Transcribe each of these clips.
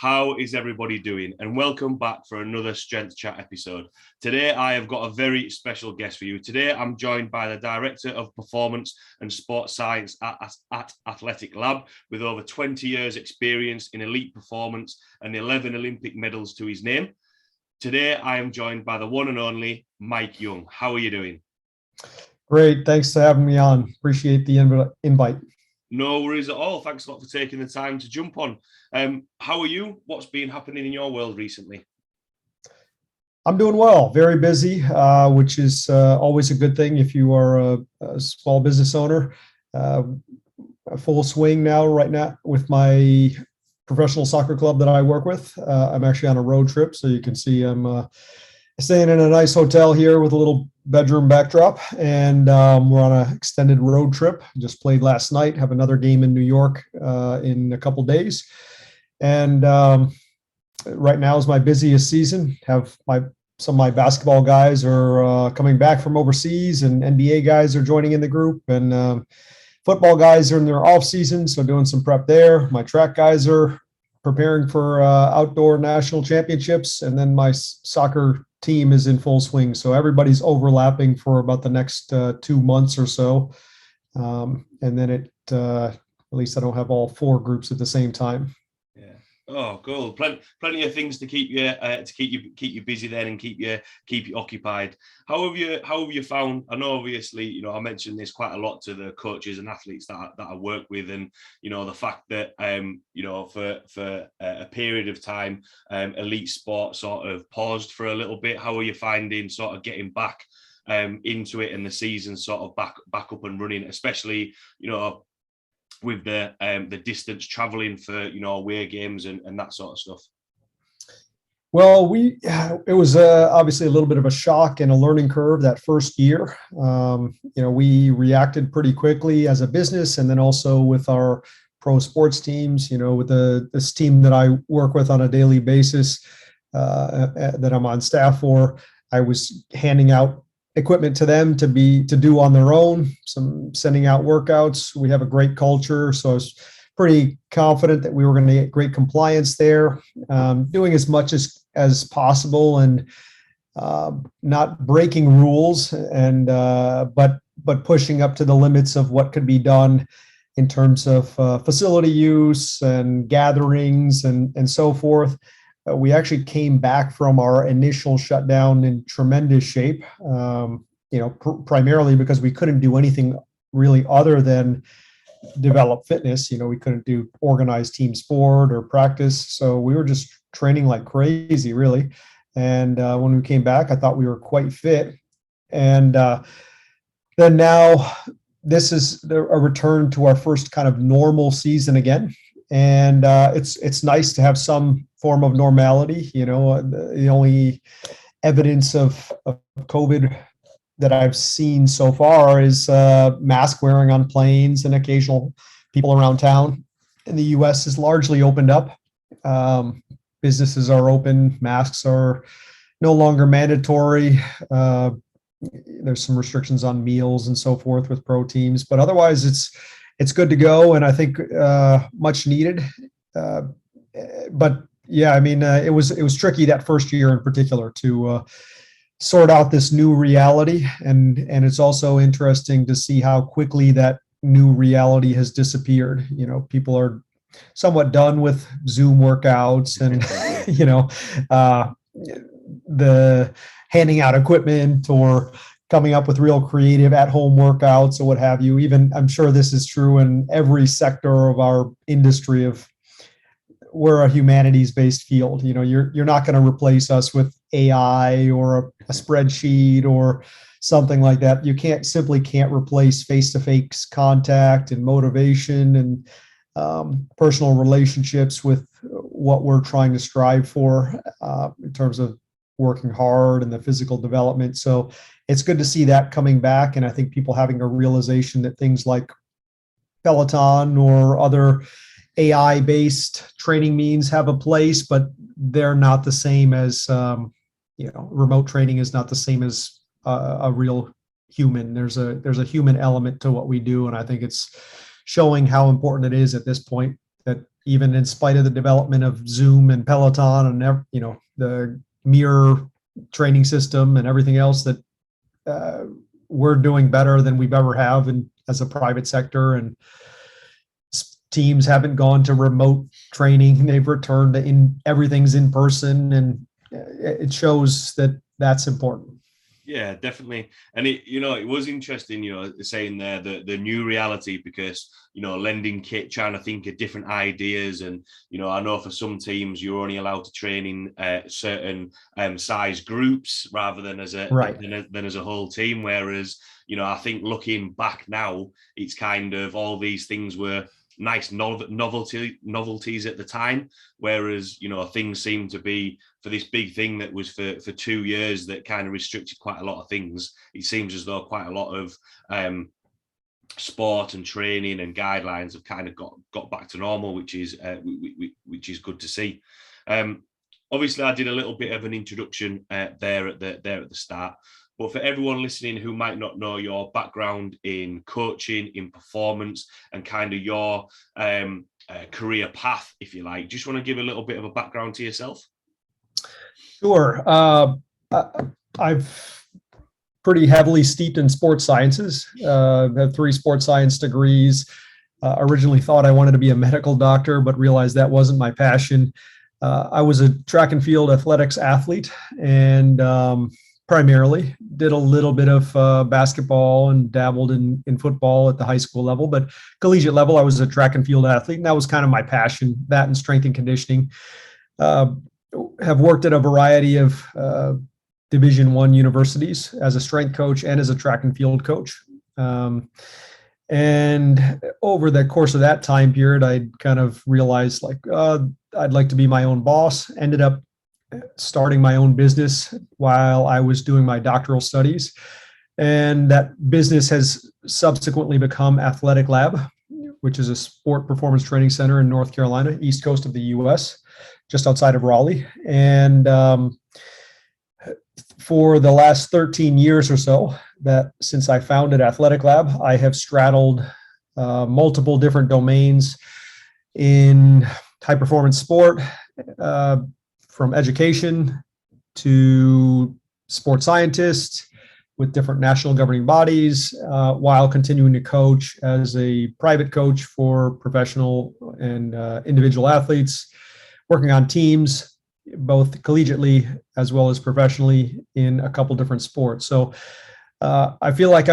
How is everybody doing? And welcome back for another Strength Chat episode. Today, I have got a very special guest for you. Today, I'm joined by the Director of Performance and Sports Science at Athletic Lab, with over 20 years experience in elite performance and 11 Olympic medals to his name. Today, I am joined by the one and only Mike Young. How are you doing? Great. Thanks for having me on. Appreciate the invite. No worries at all. Thanks a lot for taking the time to jump on. How are you? What's been happening in your world recently? I'm doing well. Very busy, which is always a good thing if you are a small business owner. A full swing right now with my professional soccer club that I work with. I'm actually on a road trip, so you can see I'm staying in a nice hotel here with a little bedroom backdrop, and we're on an extended road trip. Just played last night, have another game in New York in a couple days. And right now is my busiest season. Some of my basketball guys are coming back from overseas, and NBA guys are joining in the group, and football guys are in their off season, so doing some prep there. My track guys are preparing for outdoor national championships, and then my soccer team is in full swing. So everybody's overlapping for about the next 2 months or so. And then at least I don't have all four groups at the same time. Yeah. Oh, cool. Plenty of things to keep you busy then and keep you occupied. How have you found? I know obviously, I mentioned this quite a lot to the coaches and athletes that I work with, and the fact that for a period of time, elite sport sort of paused for a little bit. How are you finding sort of getting back into it and the season sort of back up and running, especially with the distance traveling for away games and that sort of stuff? Well, it was obviously a little bit of a shock and a learning curve that first year. We reacted pretty quickly as a business, and then also with our pro sports teams. With this team that I work with on a daily basis, that I'm on staff for, I was handing out equipment to them to do on their own, some sending out workouts. We have a great culture, so I was pretty confident that we were going to get great compliance there, doing as much as possible and not breaking rules, and but pushing up to the limits of what could be done in terms of facility use and gatherings and so forth. We actually came back from our initial shutdown in tremendous shape, primarily because we couldn't do anything really other than develop fitness. We couldn't do organized team sport or practice. So we were just training like crazy, really. And when we came back, I thought we were quite fit. And then now this is a return to our first kind of normal season again. And it's nice to have some form of normality. The only evidence of COVID that I've seen so far is mask wearing on planes and occasional people around town. In the U.S. is largely opened up. Businesses are open. Masks are no longer mandatory. There's some restrictions on meals and so forth with pro teams, but otherwise it's good to go, and I think much needed. But yeah, it was tricky that first year in particular to sort out this new reality, and it's also interesting to see how quickly that new reality has disappeared. People are somewhat done with Zoom workouts and the handing out equipment or coming up with real creative at-home workouts or what have you. Even I'm sure this is true in every sector of our industry. We're a humanities-based field. You're not going to replace us with AI or a spreadsheet or something like that. You can't replace face-to-face contact and motivation and personal relationships with what we're trying to strive for in terms of working hard and the physical development. So it's good to see that coming back. And I think people having a realization that things like Peloton or other AI-based training means have a place, but they're not the same as, remote training is not the same as a real human. There's a human element to what we do. And I think it's showing how important it is at this point that even in spite of the development of Zoom and Peloton and, the mirror training system and everything else, that we're doing better than we've ever have as a private sector. And teams haven't gone to remote training. They've returned to everything's in person, and it shows that that's important. Yeah, definitely. And it was interesting, saying there the new reality, because, lending kit, trying to think of different ideas. And, I know for some teams, you're only allowed to train in certain size groups rather than as a whole team. Whereas, I think looking back now, it's kind of all these things were nice novelties at the time, whereas things seem to be, for this big thing that was for 2 years that kind of restricted quite a lot of things. It seems as though quite a lot of sport and training and guidelines have kind of got back to normal, which is good to see. Obviously, I did a little bit of an introduction there at the start. But for everyone listening who might not know your background in coaching, in performance, and kind of your career path, if you like, just want to give a little bit of a background to yourself? Sure. I've pretty heavily steeped in sports sciences. Have 3 sports science degrees. Originally thought I wanted to be a medical doctor, but realized that wasn't my passion. I was a track and field athletics athlete, and primarily did a little bit of basketball and dabbled in football at the high school level, but collegiate level, I was a track and field athlete, and that was kind of my passion, that and strength and conditioning. Have worked at a variety of Division I universities as a strength coach and as a track and field coach. And over the course of that time period, I kind of realized I'd like to be my own boss. Ended up starting my own business while I was doing my doctoral studies. And that business has subsequently become Athletic Lab, which is a sport performance training center in North Carolina, east coast of the US, just outside of Raleigh. And for the last 13 years or so, that since I founded Athletic Lab, I have straddled multiple different domains in high performance sport, from education to sports scientist with different national governing bodies, while continuing to coach as a private coach for professional and individual athletes, working on teams, both collegiately as well as professionally in a couple different sports. So I feel like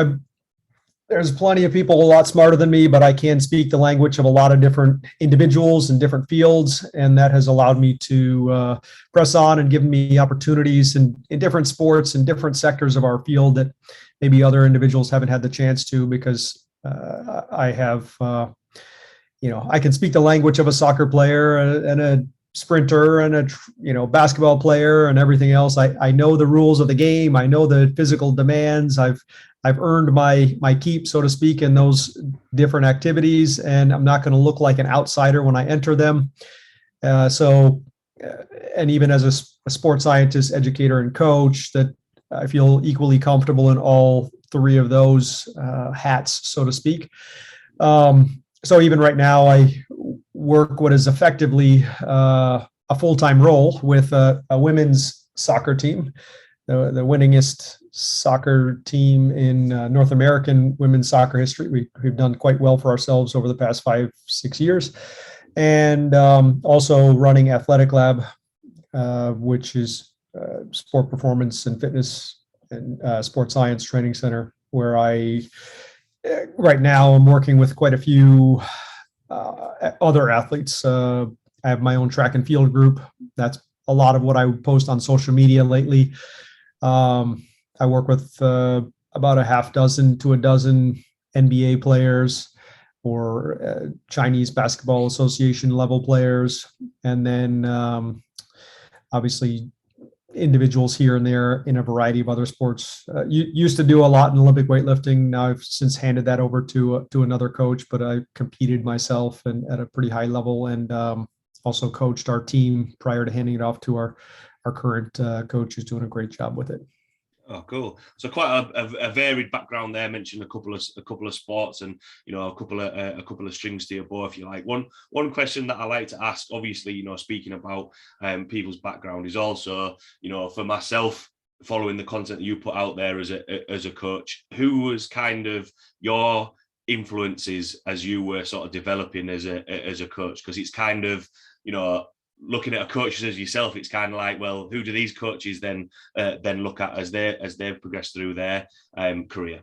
there's plenty of people a lot smarter than me, but I can speak the language of a lot of different individuals in different fields. And that has allowed me to press on and given me opportunities in different sports and different sectors of our field that maybe other individuals haven't had the chance to, because I have, I can speak the language of a soccer player and a sprinter and a basketball player and everything else. I know the rules of the game. I know the physical demands. I've earned my keep, so to speak, in those different activities, and I'm not going to look like an outsider when I enter them. And even as a sports scientist, educator, and coach, that I feel equally comfortable in all 3 of those hats, so to speak. So even right now, I work what is effectively a full-time role with a women's soccer team, the winningest soccer team in North American women's soccer history. We've done quite well for ourselves over the past 5-6 years. And also running Athletic Lab, which is sport performance and fitness and sports science training center, where I right now I'm working with quite a few other athletes. I have my own track and field group. That's a lot of what I post on social media lately. I work with about a half dozen to a dozen NBA players or Chinese Basketball Association level players. And then obviously individuals here and there in a variety of other sports. Used to do a lot in Olympic weightlifting. Now I've since handed that over to another coach, but I competed myself and at a pretty high level, and also coached our team prior to handing it off to our current coach, who's doing a great job with it. Oh, cool. So quite a varied background there. Mentioned a couple of sports, and a couple of strings to your bow, if you like. One question that I like to ask, obviously, speaking about people's background, is also, for myself, following the content that you put out there as a coach, who was kind of your influences as you were sort of developing as a coach? Because it's kind of, looking at a coach as yourself, it's kind of like, well, who do these coaches then look at as they progress through their career?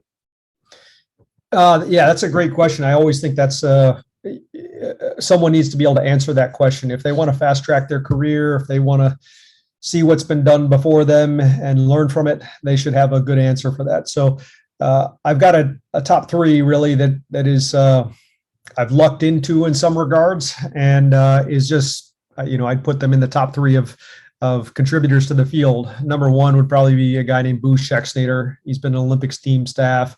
Yeah, that's a great question. I always think that's someone needs to be able to answer that question. If they want to fast track their career, if they want to see what's been done before them and learn from it, they should have a good answer for that. So I've got a top three really that is I've lucked into in some regards, and is just I'd put them in the top three of contributors to the field. Number one would probably be a guy named Bruce Schexnayder. He's been an Olympics team staff.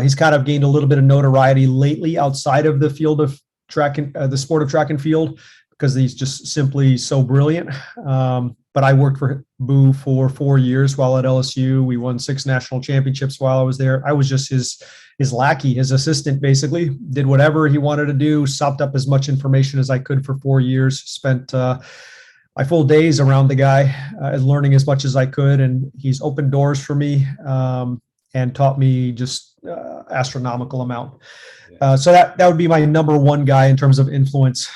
He's kind of gained a little bit of notoriety lately outside of the field of track and the sport of track and field, because he's just simply so brilliant. But I worked for Boo for 4 years while at LSU. We won 6 national championships while I was there. I was just his lackey, his assistant, basically. Did whatever he wanted to do, sopped up as much information as I could for 4 years, spent my full days around the guy, learning as much as I could. And he's opened doors for me and taught me just astronomical amount. So that would be my number one guy in terms of influence.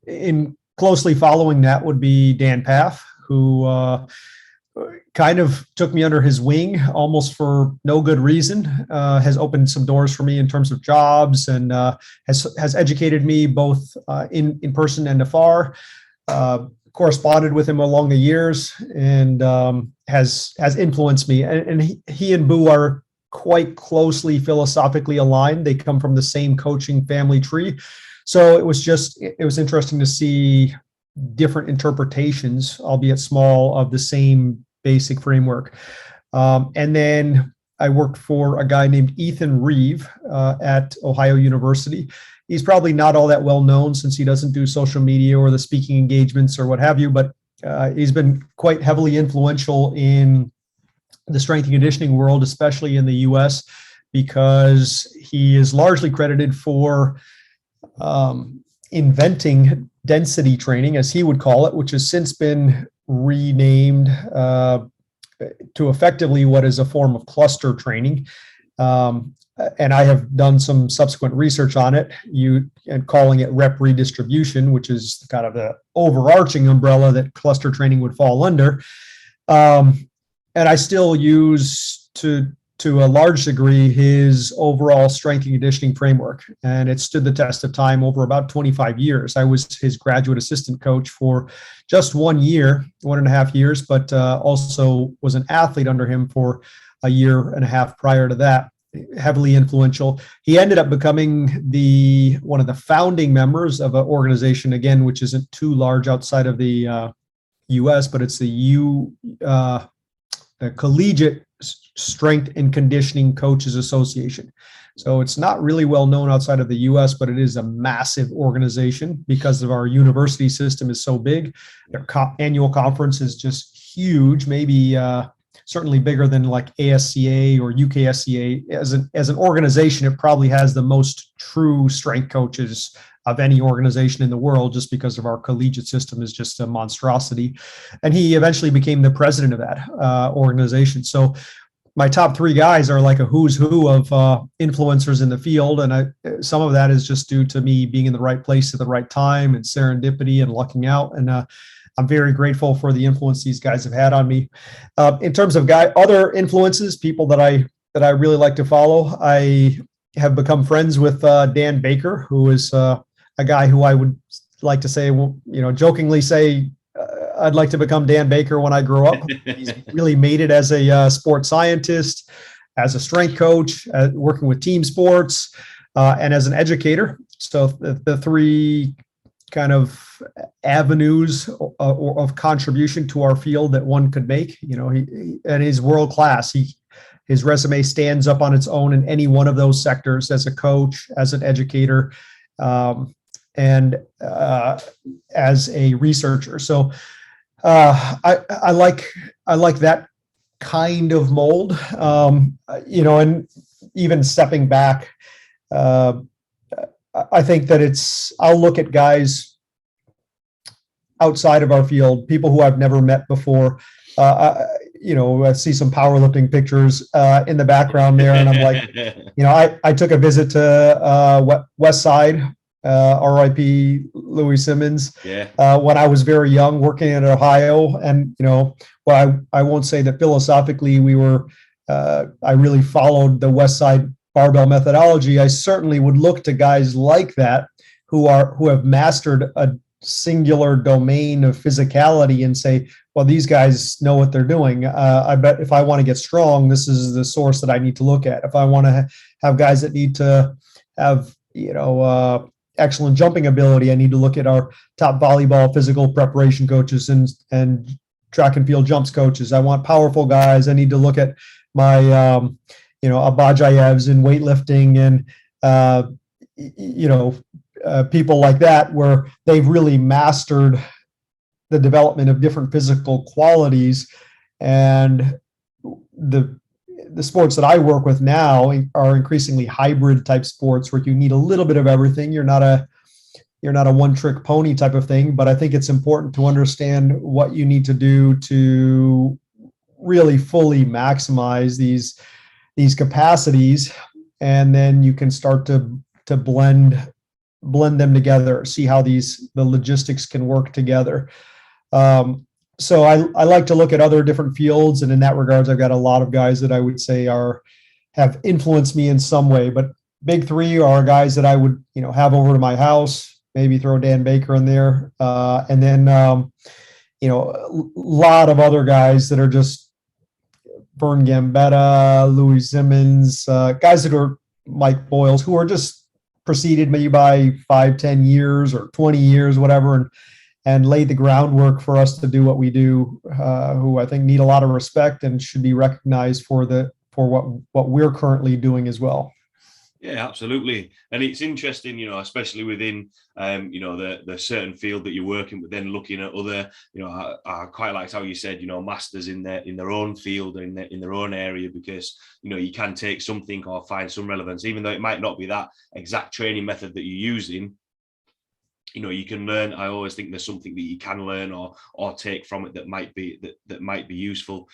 In closely following that would be Dan Paff, who kind of took me under his wing almost for no good reason, has opened some doors for me in terms of jobs, and has educated me both in person and afar. Corresponded with him along the years, and has influenced me. And he and Boo are quite closely philosophically aligned. They come from the same coaching family tree. So it was interesting to see different interpretations, albeit small, of the same basic framework. And then I worked for a guy named Ethan Reeve at Ohio University. He's probably not all that well known since he doesn't do social media or the speaking engagements or what have you, but he's been quite heavily influential in the strength and conditioning world, especially in the US, because he is largely credited for inventing density training, as he would call it, which has since been renamed to effectively what is a form of cluster training. And I have done some subsequent research on it, and calling it rep redistribution, which is kind of the overarching umbrella that cluster training would fall under. And I still use to a large degree his overall strength and conditioning framework, and it stood the test of time over about 25 years. I was his graduate assistant coach for just 1 year, 1.5 years, but also was an athlete under him for a year and a half prior to that. Heavily influential. He ended up becoming one of the founding members of an organization, again, which isn't too large outside of the U.S., but it's the Collegiate Strength and Conditioning Coaches Association. So it's not really well known outside of the U.S., but it is a massive organization because of our university system is so big. Their annual conference is just huge, maybe certainly bigger than like ASCA or UKSCA. As an organization, it probably has the most true strength coaches of any organization in the world, just because of our collegiate system is just a monstrosity. And he eventually became the president of that organization. So my top three guys are like a who's who of influencers in the field. And some of that is just due to me being in the right place at the right time and serendipity and lucking out. And I'm very grateful for the influence these guys have had on me. In terms of other influences, people that I really like to follow, I have become friends with Dan Baker, who is a guy who I would like to say, jokingly say, I'd like to become Dan Baker when I grow up. He's really made it as a sports scientist, as a strength coach, working with team sports, and as an educator. So the three kind of avenues of contribution to our field that one could make, and he's world class. His resume stands up on its own in any one of those sectors, as a coach, as an educator, and as a researcher. So I like that kind of mold, and even stepping back, I think that I'll look at guys outside of our field, people who I've never met before. I see some powerlifting pictures in the background there, and I'm like, I took a visit to West Side, RIP Louis Simmons, when I was very young, working in Ohio, and I won't say that philosophically I really followed the West Side barbell methodology. I certainly would look to guys like that who have mastered a singular domain of physicality and say, well, these guys know what they're doing. I bet if I want to get strong, this is the source that I need to look at. If I want to have guys that need to have, excellent jumping ability, I need to look at our top volleyball physical preparation coaches and track and field jumps coaches. I want powerful guys. I need to look at my, Abajayevs in weightlifting and, people like that, where they've really mastered the development of different physical qualities. And the sports that I work with now are increasingly hybrid type sports where you need a little bit of everything. You're not a one trick pony type of thing, but I think it's important to understand what you need to do to really fully maximize these capacities. And then you can start to blend them together, see how the logistics can work together. So I like to look at other different fields, and in that regards, I've got a lot of guys that I would say have influenced me in some way. But big three are guys that I would have over to my house, maybe throw Dan Baker in there, and then a lot of other guys that are just Vern Gambetta, Louis Simmons, guys that are Mike Boyles, who are just preceded maybe by 5-10 years or 20 years, whatever, and laid the groundwork for us to do what we do, who I think need a lot of respect and should be recognized for what we're currently doing as well. Yeah, absolutely. And it's interesting, especially within, the certain field that you're working with, then looking at other, I quite liked how you said, masters in their own field, in their own area, because, you can take something or find some relevance, even though it might not be that exact training method that you're using. You can learn. I always think there's something that you can learn or take from it that might be useful.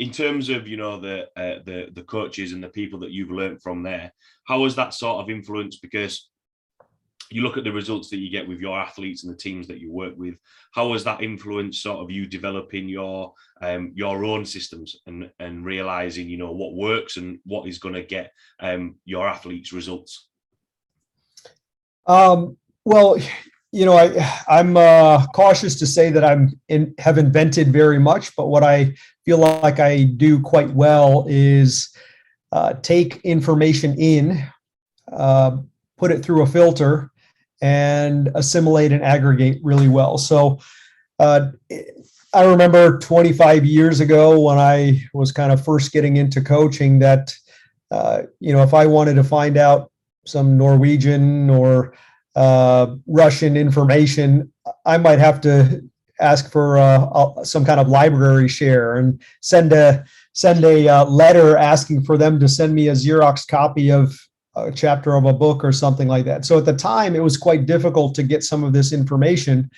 In terms of the coaches and the people that you've learned from there, how has that sort of influenced? Because you look at the results that you get with your athletes and the teams that you work with. How has that influenced sort of you developing your own systems and realizing what works and what is going to get your athletes results? Well, I'm cautious to say that have invented very much, but what I feel like I do quite well is take information in, put it through a filter, and assimilate and aggregate really well. So I remember 25 years ago when I was kind of first getting into coaching that, if I wanted to find out some Norwegian or Russian information, I might have to ask for some kind of library share and send a letter asking for them to send me a Xerox copy of a chapter of a book or something like that. So at the time, it was quite difficult to get some of this information.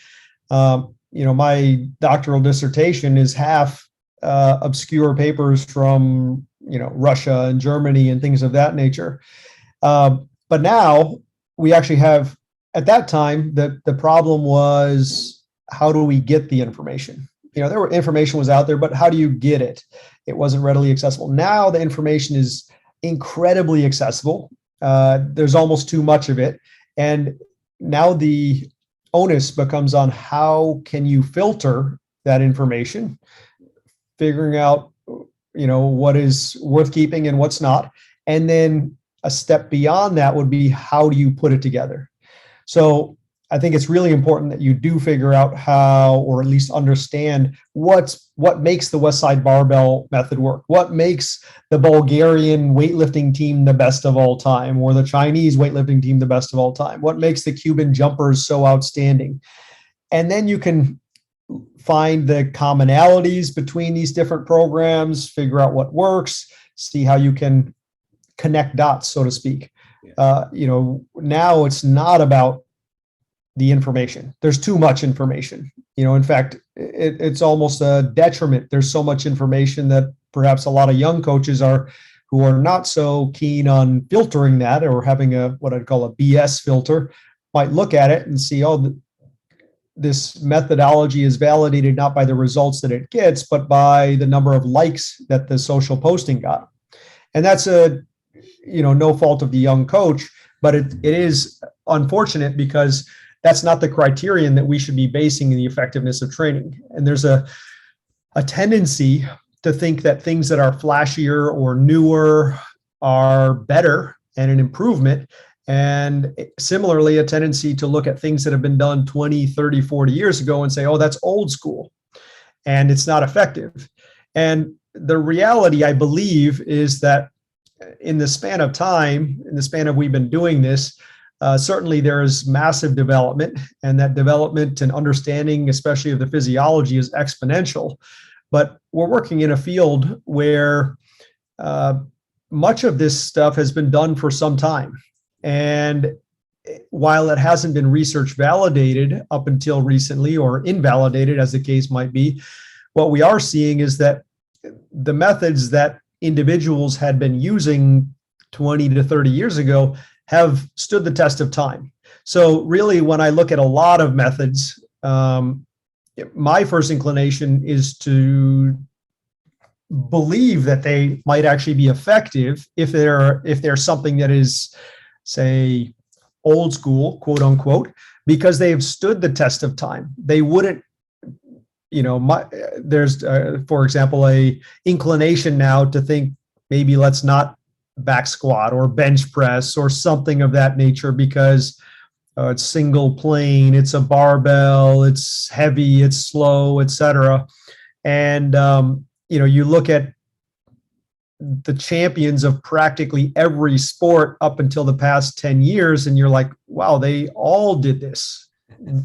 My doctoral dissertation is half obscure papers from Russia and Germany and things of that nature. But now we actually have. At that time, the problem was, how do we get the information? Information was out there, but how do you get it? It wasn't readily accessible. Now the information is incredibly accessible. There's almost too much of it. And now the onus becomes on how can you filter that information, figuring out, what is worth keeping and what's not. And then a step beyond that would be, how do you put it together? So I think it's really important that you do figure out how, or at least understand what makes the West Side Barbell method work. What makes the Bulgarian weightlifting team the best of all time, or the Chinese weightlifting team the best of all time? What makes the Cuban jumpers so outstanding? And then you can find the commonalities between these different programs, figure out what works, see how you can connect dots, so to speak. Now it's not about the information. There's too much information. In fact, it's almost a detriment. There's so much information that perhaps a lot of young coaches who are not so keen on filtering that, or having what I'd call a BS filter, might look at it and see, oh, this methodology is validated not by the results that it gets, but by the number of likes that the social posting got. And that's no fault of the young coach, but it is unfortunate, because that's not the criterion that we should be basing the effectiveness of training. And there's a tendency to think that things that are flashier or newer are better and an improvement. And similarly, a tendency to look at things that have been done 20, 30, 40 years ago and say, oh, that's old school and it's not effective. And the reality, I believe, is that in the span of time, we've been doing this, certainly there is massive development, and that development and understanding, especially of the physiology, is exponential. But we're working in a field where much of this stuff has been done for some time. And while it hasn't been research validated up until recently, or invalidated as the case might be, what we are seeing is that the methods that individuals had been using 20 to 30 years ago have stood the test of time. So really, when I look at a lot of methods, my first inclination is to believe that they might actually be effective if they're something that is, say, old school, quote unquote, because they have stood the test of time. They wouldn't, there's, for example, a inclination now to think maybe let's not back squat or bench press or something of that nature, because it's single plane, it's a barbell, it's heavy, it's slow, etc. And you look at the champions of practically every sport up until the past 10 years, and you're like, wow, they all did this.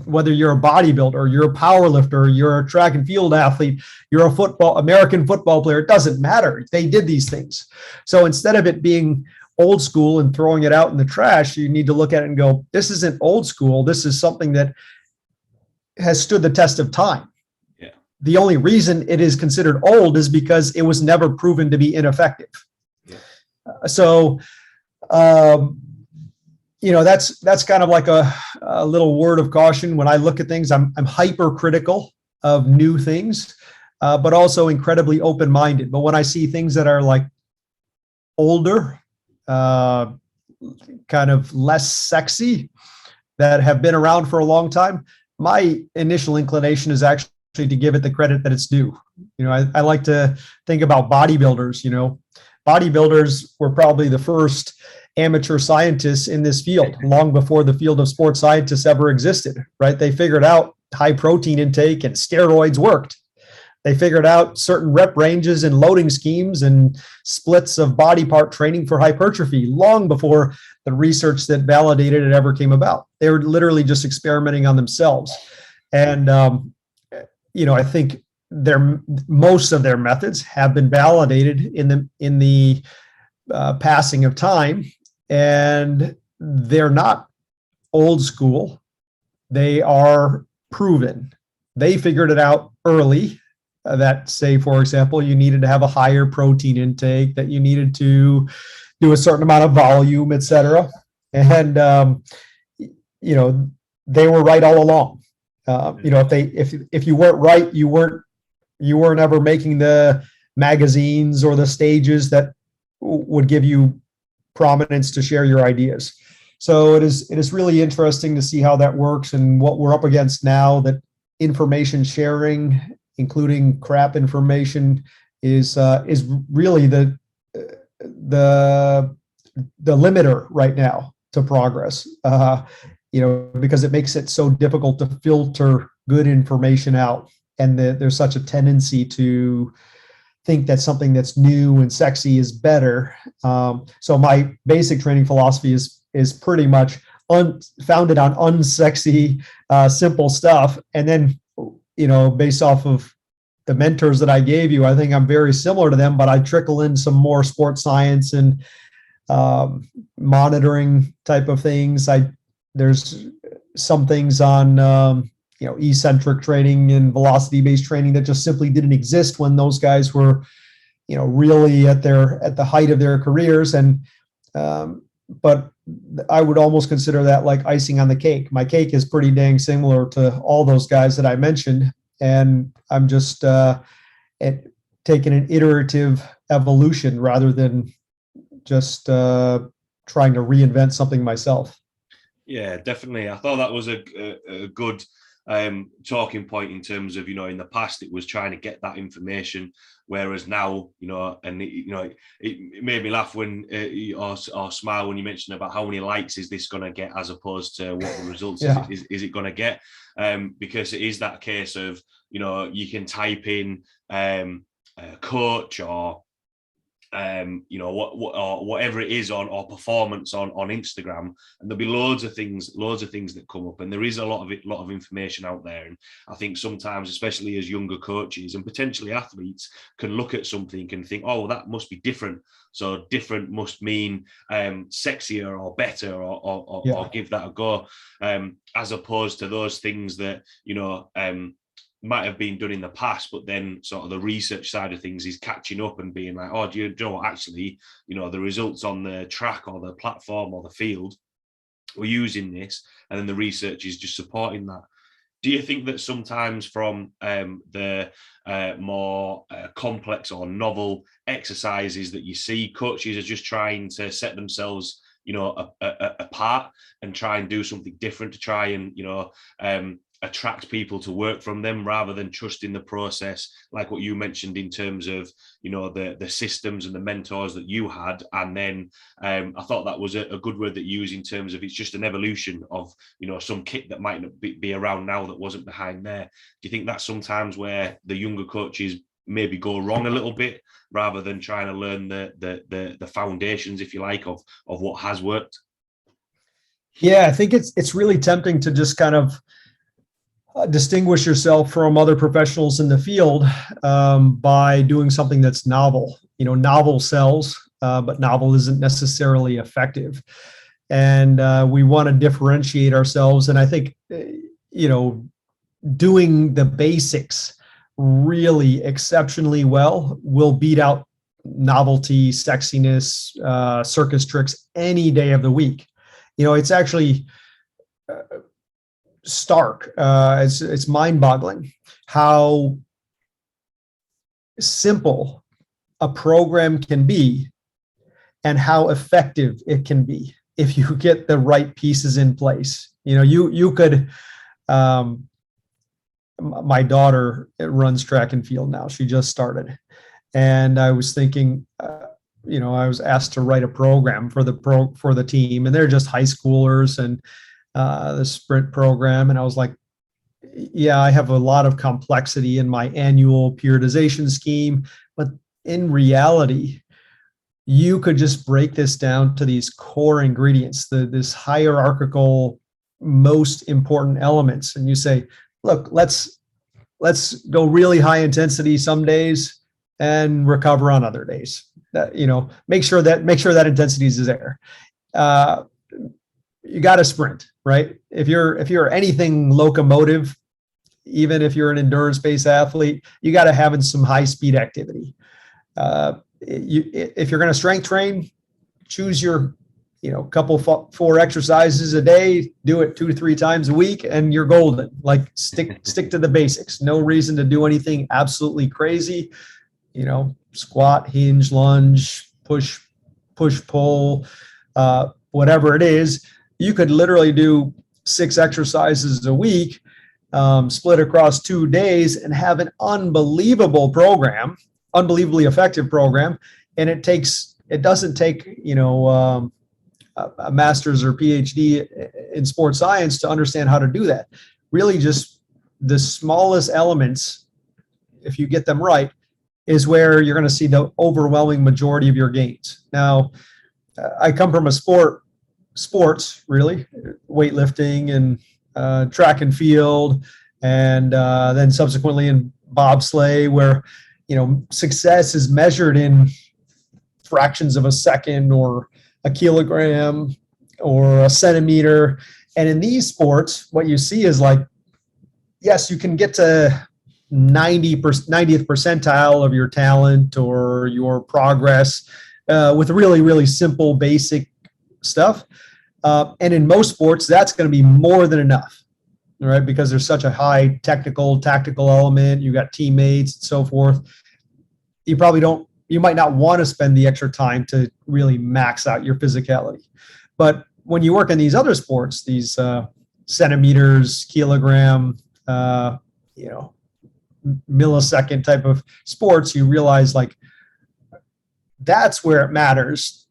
Whether you're a bodybuilder, you're a power lifter, you're a track and field athlete, you're a American football player, it doesn't matter. They did these things. So instead of it being old school and throwing it out in the trash, you need to look at it and go, this isn't old school. This is something that has stood the test of time. Yeah. The only reason it is considered old is because it was never proven to be ineffective. Yeah. So, that's kind of like a little word of caution. When I look at things, I'm hypercritical of new things, but also incredibly open-minded. But when I see things that are like older, kind of less sexy, that have been around for a long time, my initial inclination is actually to give it the credit that it's due. I like to think about bodybuilders. Bodybuilders were probably the first amateur scientists in this field, long before the field of sports scientists ever existed, right? They figured out high protein intake and steroids worked. They figured out certain rep ranges and loading schemes and splits of body part training for hypertrophy long before the research that validated it ever came about. They were literally just experimenting on themselves. And, I think most of their methods have been validated in the passing of time, and they're not old school. They are proven. They figured it out early. That, say, for example, you needed to have a higher protein intake, that you needed to do a certain amount of volume, et cetera. And, they were right all along. If you weren't right, you weren't ever making the magazines or the stages that would give you prominence to share your ideas. So it is really interesting to see how that works, and what we're up against now, that information sharing, including crap information, is really the limiter right now to progress. Because it makes it so difficult to filter good information out, and there's such a tendency to think that something that's new and sexy is better. So my basic training philosophy is pretty much founded on unsexy, simple stuff. And then, based off of the mentors that I gave you, I think I'm very similar to them, but I trickle in some more sports science and monitoring type of things. There's some things on eccentric training and velocity based training that just simply didn't exist when those guys were really at the height of their careers. And but I would almost consider that like icing on the cake. My cake is pretty dang similar to all those guys that I mentioned, and I'm just taking an iterative evolution rather than just trying to reinvent something myself. Yeah, definitely. I thought that was a good talking point in terms of, in the past it was trying to get that information, whereas now, it made me laugh when or smile when you mentioned about how many likes is this going to get as opposed to what the results is it going to get, because it is that case of, you can type in coach or or whatever it is or performance on Instagram, and there'll be loads of things that come up, and there is a lot of information out there. And I think sometimes, especially as younger coaches and potentially athletes, can look at something and think, oh, that must be different, so different must mean sexier or better or give that a go, as opposed to those things that might have been done in the past, but then sort of the research side of things is catching up and being like, oh, do you know what, actually, the results on the track or the platform or the field, we're using this, and then the research is just supporting that. Do you think that sometimes from the more complex or novel exercises that you see, coaches are just trying to set themselves apart and try and do something different to try and attract people to work from them, rather than trusting the process, like what you mentioned in terms of the systems and the mentors that you had? And then I thought that was a good word that you use in terms of it's just an evolution of some kit that might not be around now that wasn't behind there. Do you think that's sometimes where the younger coaches maybe go wrong a little bit, rather than trying to learn the foundations, if you like, of what has worked? Yeah, I think it's really tempting to just kind of distinguish yourself from other professionals in the field by doing something that's novel. Novel sells, but novel isn't necessarily effective. And we want to differentiate ourselves. And I think, doing the basics really exceptionally well will beat out novelty, sexiness, circus tricks any day of the week. It's actually stark. It's mind-boggling how simple a program can be and how effective it can be if you get the right pieces in place. You could. My daughter runs track and field now. She just started, and I was thinking, I was asked to write a program for the team, and they're just high schoolers and the sprint program. And I was like, yeah, I have a lot of complexity in my annual periodization scheme, but in reality, you could just break this down to these core ingredients, this hierarchical, most important elements. And you say, look, let's go really high intensity some days and recover on other days. That, make sure that intensity is there. You got to sprint, right? If you're anything locomotive, even if you're an endurance-based athlete, you got to have in some high-speed activity. If you're going to strength train, choose your couple 4 exercises a day, do it 2 to 3 times a week, and you're golden. Like stick to the basics. No reason to do anything absolutely crazy. Squat, hinge, lunge, push, pull, whatever it is. You could literally do 6 exercises a week, split across 2 days, and have an unbelievable program, unbelievably effective program. And it doesn't take, a master's or PhD in sports science to understand how to do that. Really, just the smallest elements, if you get them right, is where you're going to see the overwhelming majority of your gains. Now, I come from a sports, really, weightlifting and track and field, and then subsequently in bobsleigh, where success is measured in fractions of a second or a kilogram or a centimeter. And in these sports, what you see is like, yes, you can get to 90th percentile of your talent or your progress with really, really simple, basic stuff. And in most sports, that's going to be more than enough, right? Because there's such a high tactical element. You got teammates and so forth. You might not want to spend the extra time to really max out your physicality. But when you work in these other sports, these centimeters, kilogram, millisecond type of sports, you realize like that's where it matters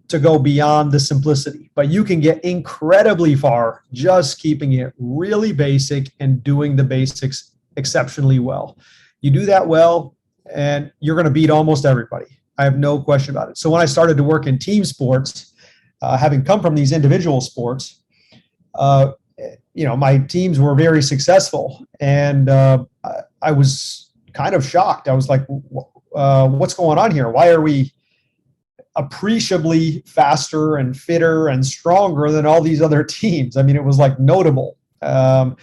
to go beyond the simplicity. But you can get incredibly far just keeping it really basic and doing the basics exceptionally well. You do that well, and you're going to beat almost everybody. I have no question about it. So when I started to work in team sports, having come from these individual sports, my teams were very successful, and I was kind of shocked. I was like, what's going on here? Why are we appreciably faster and fitter and stronger than all these other teams? I mean, it was like notable. And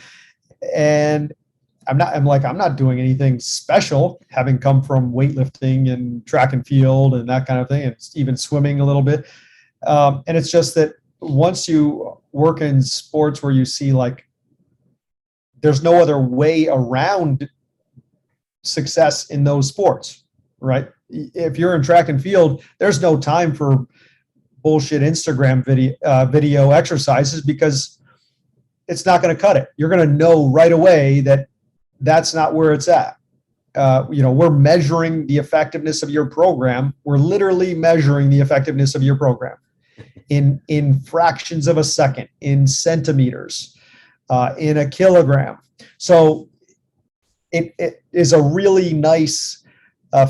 I'm not doing anything special, having come from weightlifting and track and field and that kind of thing, and even swimming a little bit. And it's just that once you work in sports where you see like there's no other way around success in those sports, right? If you're in track and field, there's no time for bullshit Instagram video exercises, because it's not going to cut it. You're going to know right away that that's not where it's at. We're measuring the effectiveness of your program. We're literally measuring the effectiveness of your program in fractions of a second, in centimeters, in a kilogram. So it is a really nice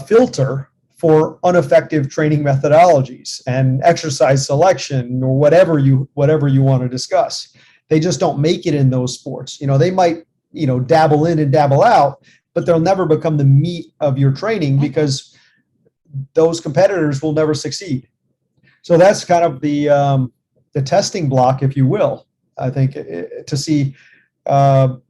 filter for ineffective training methodologies and exercise selection, or whatever you want to discuss. They just don't make it in those sports. They might dabble in and dabble out, but they'll never become the meat of your training, because those competitors will never succeed. So that's kind of the testing block, if you will. I think to see, if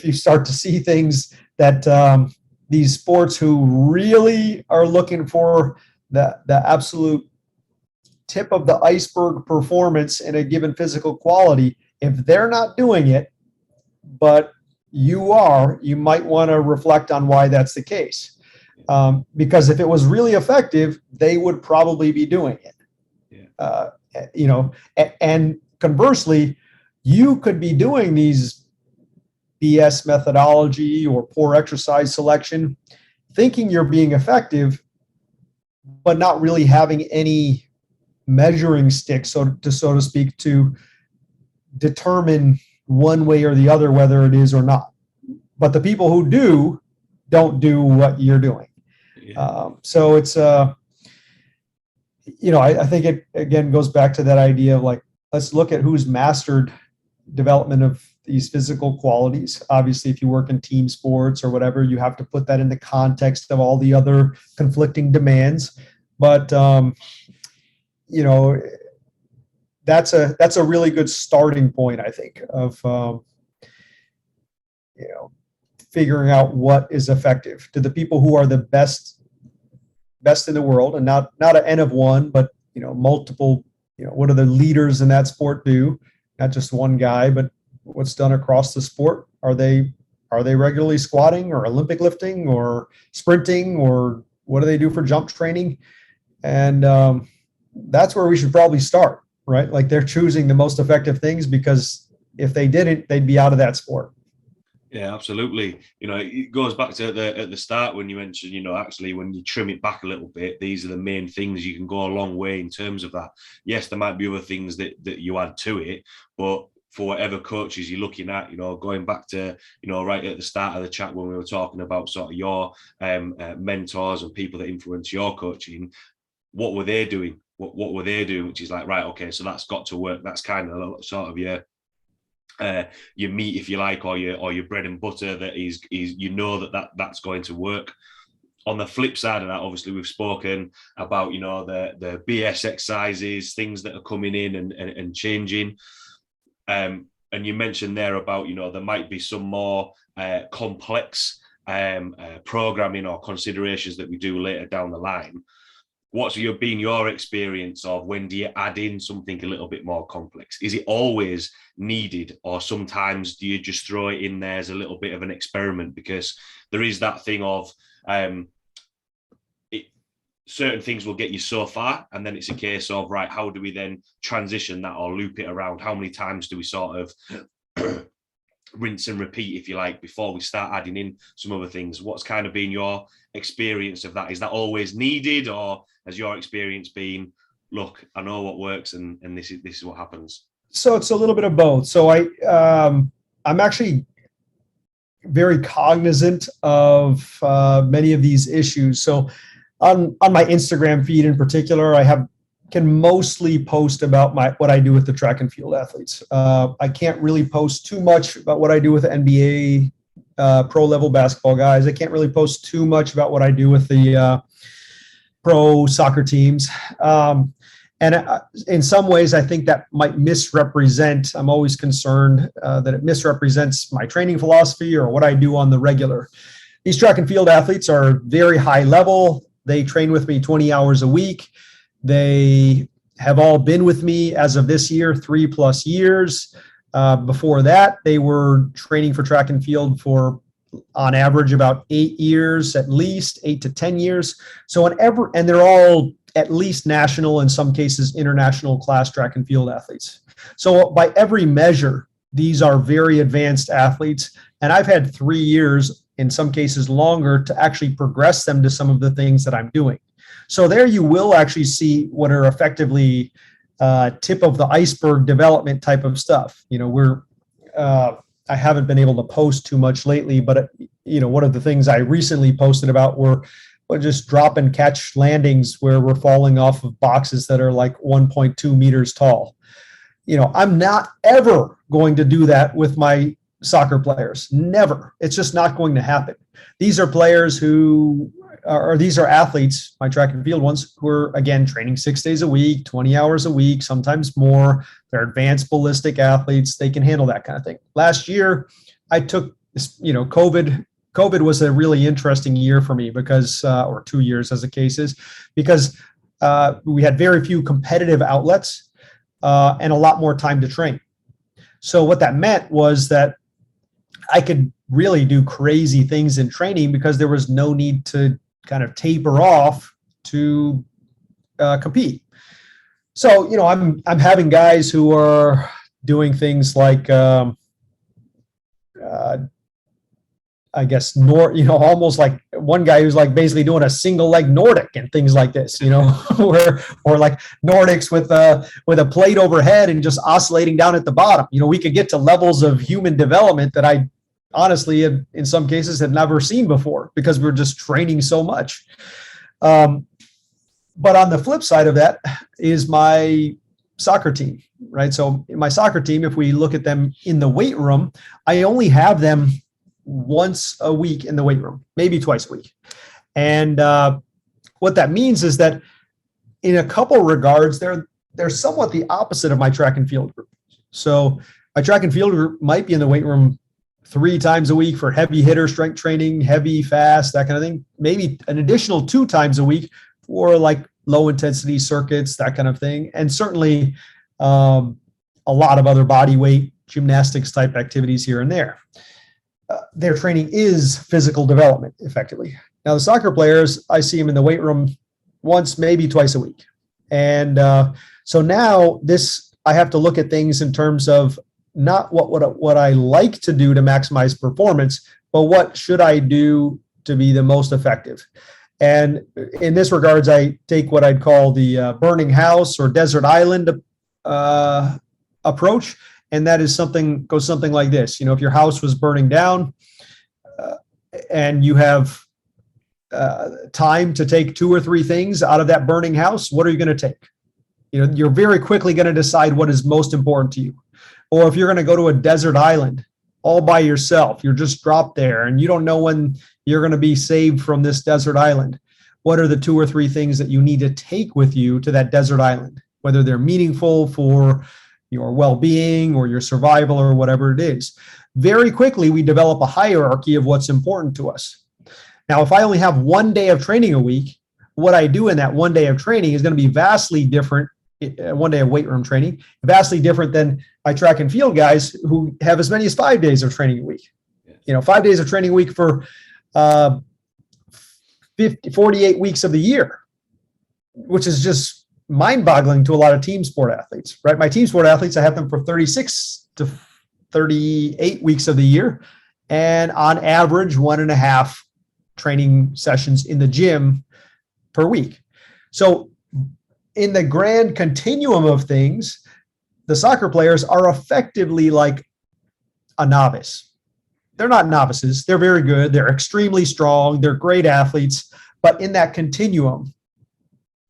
you start to see things that these sports who really are looking for the absolute tip of the iceberg performance in a given physical quality, if they're not doing it, but you might want to reflect on why that's the case. Because if it was really effective, they would probably be doing it. Yeah. And conversely, you could be doing these BS methodology or poor exercise selection, thinking you're being effective, but not really having any measuring stick, so to speak, to determine one way or the other whether it is or not. But the people who don't do what you're doing. Yeah. So it's I think it again goes back to that idea of like, let's look at who's mastered development of these physical qualities. Obviously, if you work in team sports or whatever, you have to put that in the context of all the other conflicting demands. But that's a really good starting point, I think, of figuring out what is effective to the people who are the best in the world, and not an N of one, but multiple. What do the leaders in that sport do? Not just one guy, but what's done across the sport. Are they regularly squatting or Olympic lifting or sprinting, or what do they do for jump training? And that's where we should probably start, right? Like, they're choosing the most effective things, because if they didn't, they'd be out of that sport. Yeah, absolutely. It goes back to at the start when you mentioned, actually when you trim it back a little bit, these are the main things. You can go a long way in terms of that. Yes, there might be other things that you add to it, but for whatever coaches you're looking at, going back to, right at the start of the chat when we were talking about sort of your mentors and people that influence your coaching, what were they doing? What were they doing? Which is like, right, okay, so that's got to work. That's kind of sort of your meat, if you like, or your bread and butter that is you know that's going to work. On the flip side of that, obviously we've spoken about, you know, the BS exercises, things that are coming in and changing. And you mentioned there about, you know, there might be some more complex programming or considerations that we do later down the line. What's been your experience of when do you add in something a little bit more complex? Is it always needed, or sometimes do you just throw it in there as a little bit of an experiment? Because there is that thing of certain things will get you so far, and then it's a case of, right, how do we then transition that or loop it around? How many times do we sort of rinse and repeat, if you like, before we start adding in some other things? What's kind of been your experience of that? Is that always needed, or has your experience been, look, I know what works and this is what happens? So it's a little bit of both. So I'm actually very cognizant of many of these issues. So on my Instagram feed in particular, can mostly post about what I do with the track and field athletes. I can't really post too much about what I do with the NBA pro level basketball guys. I can't really post too much about what I do with the pro soccer teams. And in some ways, I think that might misrepresent. I'm always concerned that it misrepresents my training philosophy or what I do on the regular. These track and field athletes are very high level. They train with me 20 hours a week. They have all been with me as of this year, 3+ years. Before that, they were training for track and field for, on average, about 8 years, at least 8 to 10 years. So and they're all at least national, in some cases, international class track and field athletes. So by every measure, these are very advanced athletes. And I've had 3 years, in some cases longer, to actually progress them to some of the things that I'm doing. So there you will actually see what are effectively tip of the iceberg development type of stuff. You know, I haven't been able to post too much lately, but one of the things I recently posted about were just drop and catch landings where we're falling off of boxes that are like 1.2 meters tall. I'm not ever going to do that with my soccer players. Never. It's just not going to happen. These are players these are athletes, my track and field ones, who are, again, training 6 days a week, 20 hours a week, sometimes more. They're advanced ballistic athletes. They can handle that kind of thing. Last year, I took, COVID was a really interesting year for me because, or 2 years as the case is, because we had very few competitive outlets and a lot more time to train. So what that meant was that I could really do crazy things in training because there was no need to kind of taper off to compete. So, I'm having guys who are doing things like, I guess, almost like one guy who's like basically doing a single leg Nordic and things like this, or like Nordics with a plate overhead and just oscillating down at the bottom. We could get to levels of human development that I honestly, in some cases, had never seen before because we're just training so much. But on the flip side of that is my soccer team, right? So in my soccer team, if we look at them in the weight room, I only have them once a week in the weight room, maybe twice a week. And what that means is that in a couple regards, they're somewhat the opposite of my track and field group. So my track and field group might be in the weight room 3 times a week for heavy hitter strength training, heavy, fast, that kind of thing. Maybe an additional 2 times a week for like low intensity circuits, that kind of thing. And certainly a lot of other body weight gymnastics type activities here and there. Their training is physical development, effectively. Now, the soccer players, I see them in the weight room once, maybe twice a week. And so now I have to look at things in terms of not what I like to do to maximize performance, but what should I do to be the most effective. And in this regards, I take what I'd call the burning house or desert island approach. And that is goes something like this. If your house was burning down and you have time to take 2 or 3 things out of that burning house, what are you going to take? You're very quickly going to decide what is most important to you. Or if you're going to go to a desert island all by yourself, you're just dropped there and you don't know when you're going to be saved from this desert island. What are the 2 or 3 things that you need to take with you to that desert island, whether they're meaningful for your well-being or your survival or whatever it is? Very quickly, we develop a hierarchy of what's important to us. Now, if I only have 1 day of training a week, what I do in that 1 day of training is going to be vastly different. 1 day of weight room training, vastly different than my track and field guys who have as many as 5 days of training a week. 5 days of training a week for 48 weeks of the year, which is just mind-boggling to a lot of team sport athletes, right? My team sport athletes, I have them for 36 to 38 weeks of the year, and on average, 1.5 training sessions in the gym per week. So in the grand continuum of things, the soccer players are effectively like a novice. They're not novices. They're very good. They're extremely strong. They're great athletes. But in that continuum,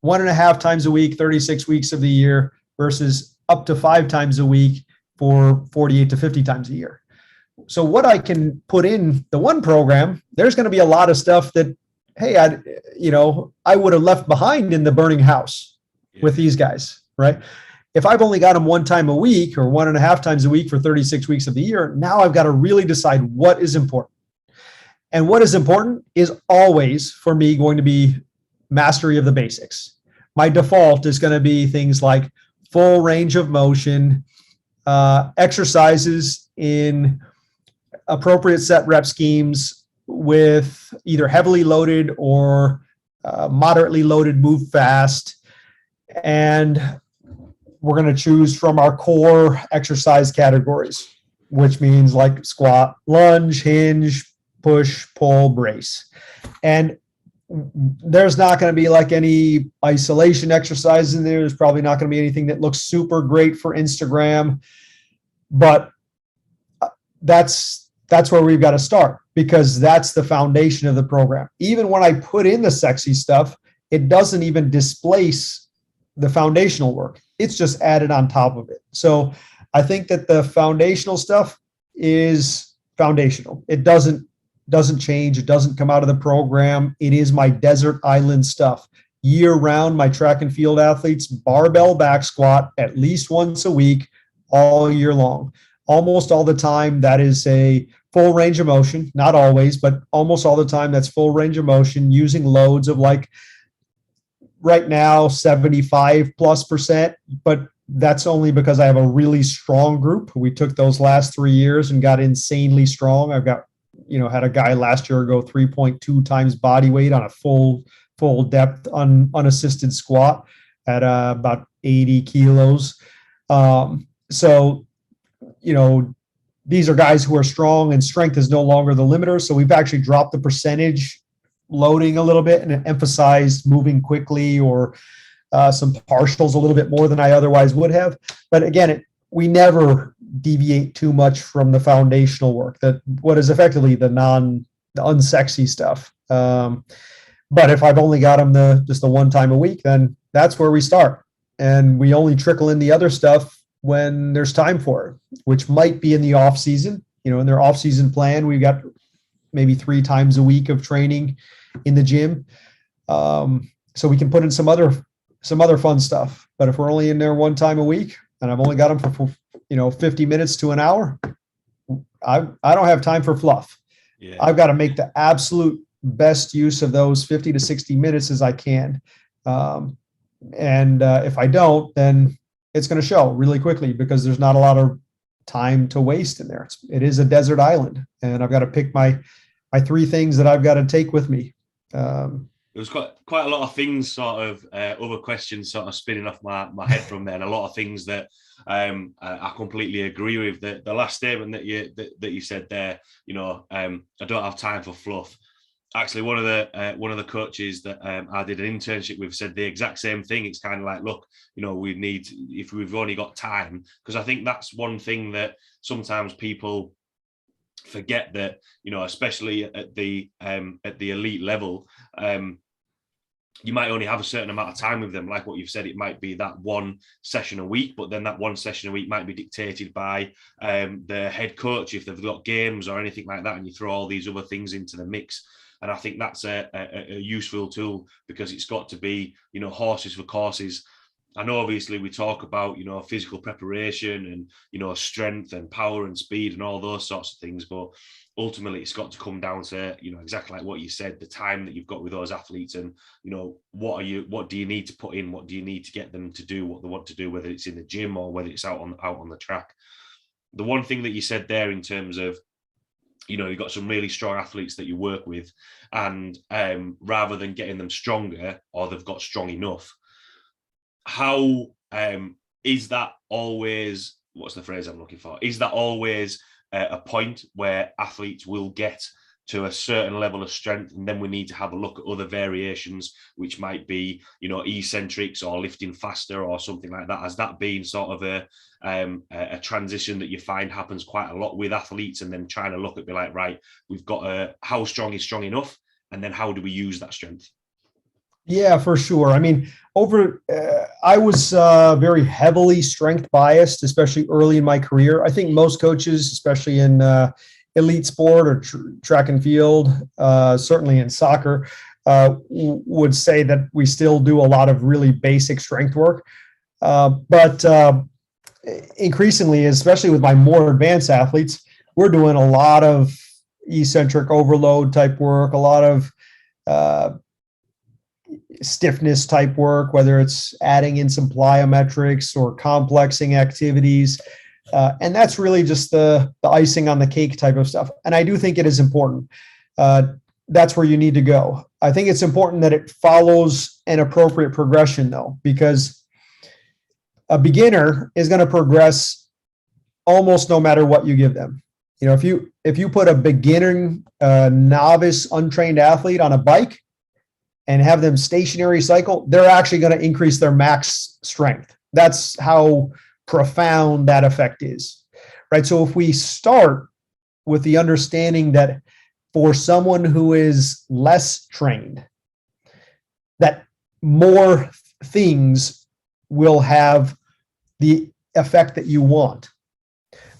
1.5 times a week, 36 weeks of the year versus up to 5 times a week for 48 to 50 times a year. So what I can put in the one program, there's going to be a lot of stuff that, hey, I would have left behind in the burning house with these guys, right? If I've only got them 1 time a week or 1.5 times a week for 36 weeks of the year, now I've got to really decide what is important. And what is important is always, for me, going to be mastery of the basics. My default is going to be things like full range of motion, exercises in appropriate set rep schemes with either heavily loaded or moderately loaded move fast. And we're going to choose from our core exercise categories, which means like squat, lunge, hinge, push, pull, brace. And there's not going to be like any isolation exercise in there. There's probably not going to be anything that looks super great for Instagram, but that's where we've got to start, because that's the foundation of the program. Even when I put in the sexy stuff, it doesn't even displace the foundational work. It's just added on top of it. So I think that the foundational stuff is foundational. It doesn't change. It doesn't come out of the program. It is my desert island stuff. Year round, my track and field athletes barbell back squat at least once a week, all year long. Almost all the time, that is a full range of motion. Not always, but almost all the time, that's full range of motion using loads of like right now 75+%, but that's only because I have a really strong group. We took those last 3 years and got insanely strong. I've got, had a guy last year go 3.2 times body weight on a full depth unassisted squat at about 80 kilos. So, these are guys who are strong and strength is no longer the limiter. So we've actually dropped the percentage loading a little bit and emphasized moving quickly or some partials a little bit more than I otherwise would have. But again, we never deviate too much from the foundational work, that what is effectively the unsexy stuff. But if I've only got them just the 1 time a week, then that's where we start. And we only trickle in the other stuff when there's time for it, which might be in the off season. In their off season plan, we've got maybe 3 times a week of training in the gym. So we can put in some other fun stuff. But if we're only in there 1 time a week and I've only got them for 50 minutes to an hour, I don't have time for fluff. Yeah. I've got to make the absolute best use of those 50 to 60 minutes as I can. And if I don't, then it's going to show really quickly, because there's not a lot of time to waste in there. It is a desert island, and I've got to pick my 3 things that I've got to take with me. There was quite a lot of things, sort of other questions sort of spinning off my head from there, and a lot of things that I completely agree with. The last statement that you said there, I don't have time for fluff. Actually, one of the coaches that I did an internship with said the exact same thing. It's kind of like, look, we need, if we've only got time, because I think that's one thing that sometimes people forget, that especially at the elite level, you might only have a certain amount of time with them. Like what you've said, it might be that one session a week, but then that one session a week might be dictated by the head coach if they've got games or anything like that, and you throw all these other things into the mix. And I think that's a useful tool, because it's got to be, horses for courses. I know obviously we talk about, physical preparation and, strength and power and speed and all those sorts of things, but ultimately it's got to come down to, exactly like what you said, the time that you've got with those athletes, and, what do you need to put in? What do you need to get them to do what they want to do, whether it's in the gym or whether it's out on the track. The one thing that you said there in terms of, you've got some really strong athletes that you work with, and rather than getting them stronger, or they've got strong enough, how is that always, what's the phrase I'm looking for? Is that always a point where athletes will get to a certain level of strength, and then we need to have a look at other variations, which might be, eccentrics or lifting faster or something like that? Has that been sort of a transition that you find happens quite a lot with athletes, and then trying to look at, be like, right, we've got how strong is strong enough, and then how do we use that strength? Yeah, for sure. I mean, I was very heavily strength biased, especially early in my career. I think most coaches, especially in elite sport or track and field, certainly in soccer, would say that we still do a lot of really basic strength work. But increasingly, especially with my more advanced athletes, we're doing a lot of eccentric overload type work, a lot of stiffness type work, whether it's adding in some plyometrics or complexing activities. And that's really just the icing on the cake type of stuff. And I do think it is important. That's where you need to go. I think it's important that it follows an appropriate progression, though, because a beginner is going to progress almost no matter what you give them. If you put a beginning, novice, untrained athlete on a bike and have them stationary cycle, they're actually going to increase their max strength. That's how profound that effect is, right? So if we start with the understanding that for someone who is less trained, that more things will have the effect that you want.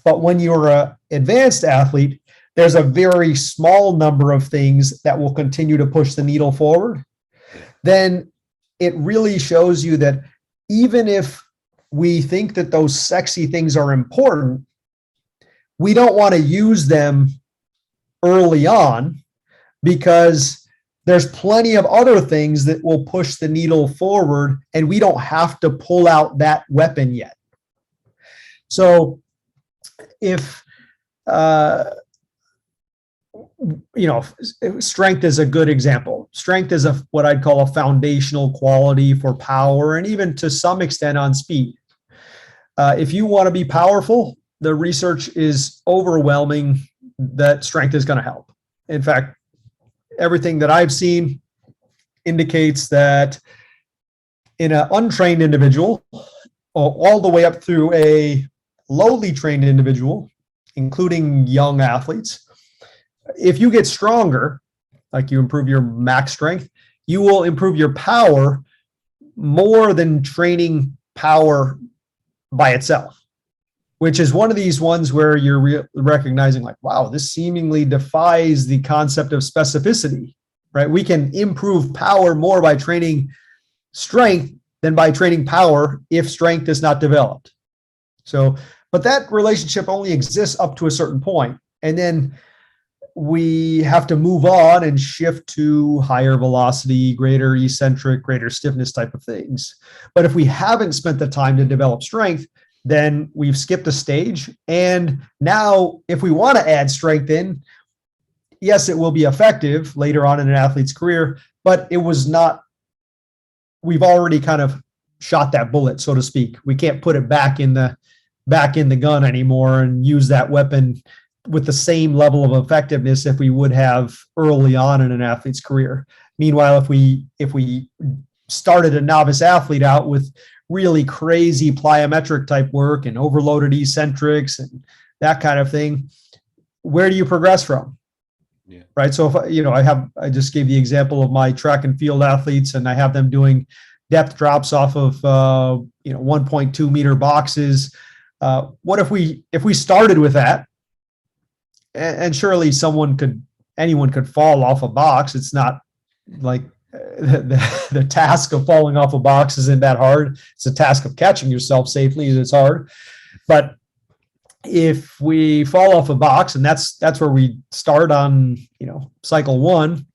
But when you're an advanced athlete, there's a very small number of things that will continue to push the needle forward. Then it really shows you that even if we think that those sexy things are important, we don't want to use them early on, because there's plenty of other things that will push the needle forward, and we don't have to pull out that weapon yet. So if strength is a good example. Strength is what I'd call a foundational quality for power, and even to some extent on speed. If you want to be powerful, the research is overwhelming that strength is going to help. In fact, everything that I've seen indicates that in an untrained individual, all the way up through a lowly trained individual, including young athletes, if you get stronger, like you improve your max strength, you will improve your power more than training power by itself, which is one of these ones where you're recognizing, like, wow, this seemingly defies the concept of specificity, right? We can improve power more by training strength than by training power if strength is not developed. So, but that relationship only exists up to a certain point. And then we have to move on and shift to higher velocity, greater eccentric, greater stiffness type of things. But if we haven't spent the time to develop strength, then we've skipped a stage. And now if we want to add strength in, yes, it will be effective later on in an athlete's career, but it was not, we've already kind of shot that bullet, so to speak. We can't put it back in the gun anymore and use that weapon with the same level of effectiveness if we would have early on in an athlete's career. Meanwhile, if we started a novice athlete out with really crazy plyometric type work and overloaded eccentrics and that kind of thing, where do you progress from? Yeah. Right. So if I just gave the example of my track and field athletes, and I have them doing depth drops off of 1.2 meter boxes. What if we started with that, and surely anyone could fall off a box. It's not like the task of falling off a box isn't that hard. It's a task of catching yourself safely that's hard. But if we fall off a box, and that's where we start on cycle one,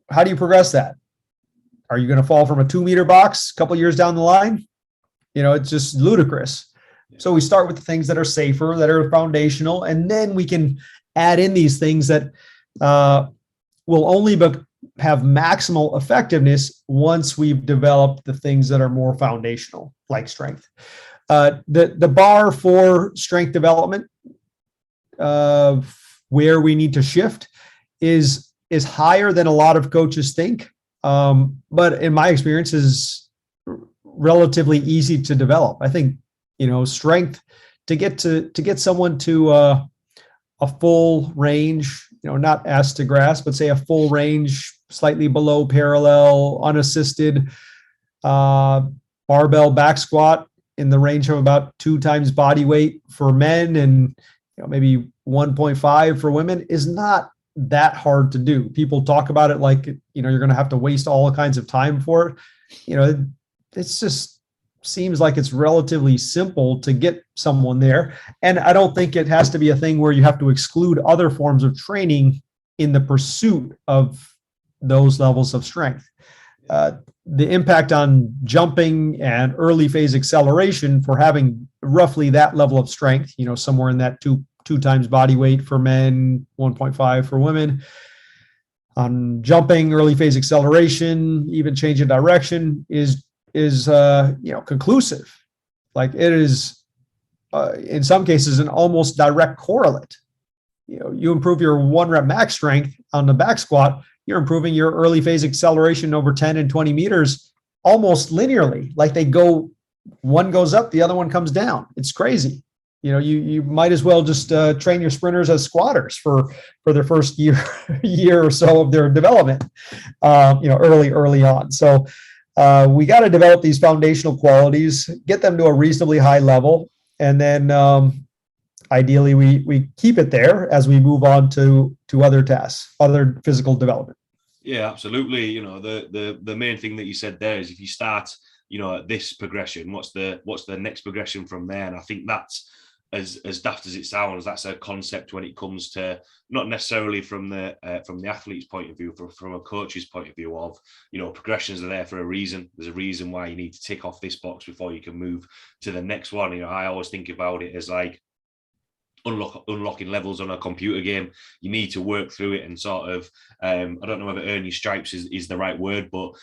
how do you progress that? Are you going to fall from a 2 meter box a couple years down the line? It's just ludicrous. So we start with the things that are safer, that are foundational, and then we can add in these things that will only have maximal effectiveness once we've developed the things that are more foundational, like strength. The bar for strength development, where we need to shift, is higher than a lot of coaches think. But in my experience, is relatively easy to develop. I think strength to get someone to a full range, not ass to grass, but say a full range, slightly below parallel, unassisted barbell back squat in the range of about 2 times body weight for men and maybe 1.5 for women is not that hard to do. People talk about it like you're going to have to waste all kinds of time for it. It's just seems like it's relatively simple to get someone there. And I don't think it has to be a thing where you have to exclude other forms of training in the pursuit of those levels of strength. The impact on jumping and early phase acceleration for having roughly that level of strength, somewhere in that two times body weight for men, 1.5 for women. On jumping, early phase acceleration, even change in direction is conclusive. Like it is, in some cases, an almost direct correlate. You improve your 1 rep max strength on the back squat, you're improving your early phase acceleration over 10 and 20 meters almost linearly. Like one goes up, the other one comes down. It's crazy. You might as well just train your sprinters as squatters for their first year or so of their development, early on. So we got to develop these foundational qualities, get them to a reasonably high level, and then ideally we keep it there as we move on to other tasks, other physical development. Yeah, absolutely. The main thing that you said there is if you start, at this progression, what's the next progression from there? And I think that's as daft as it sounds, that's a concept when it comes to not necessarily from the athlete's point of view, from a coach's point of view of, progressions are there for a reason. There's a reason why you need to tick off this box before you can move to the next one. I always think about it as like unlocking levels on a computer game. You need to work through it and sort of I don't know whether earn your stripes is the right word, but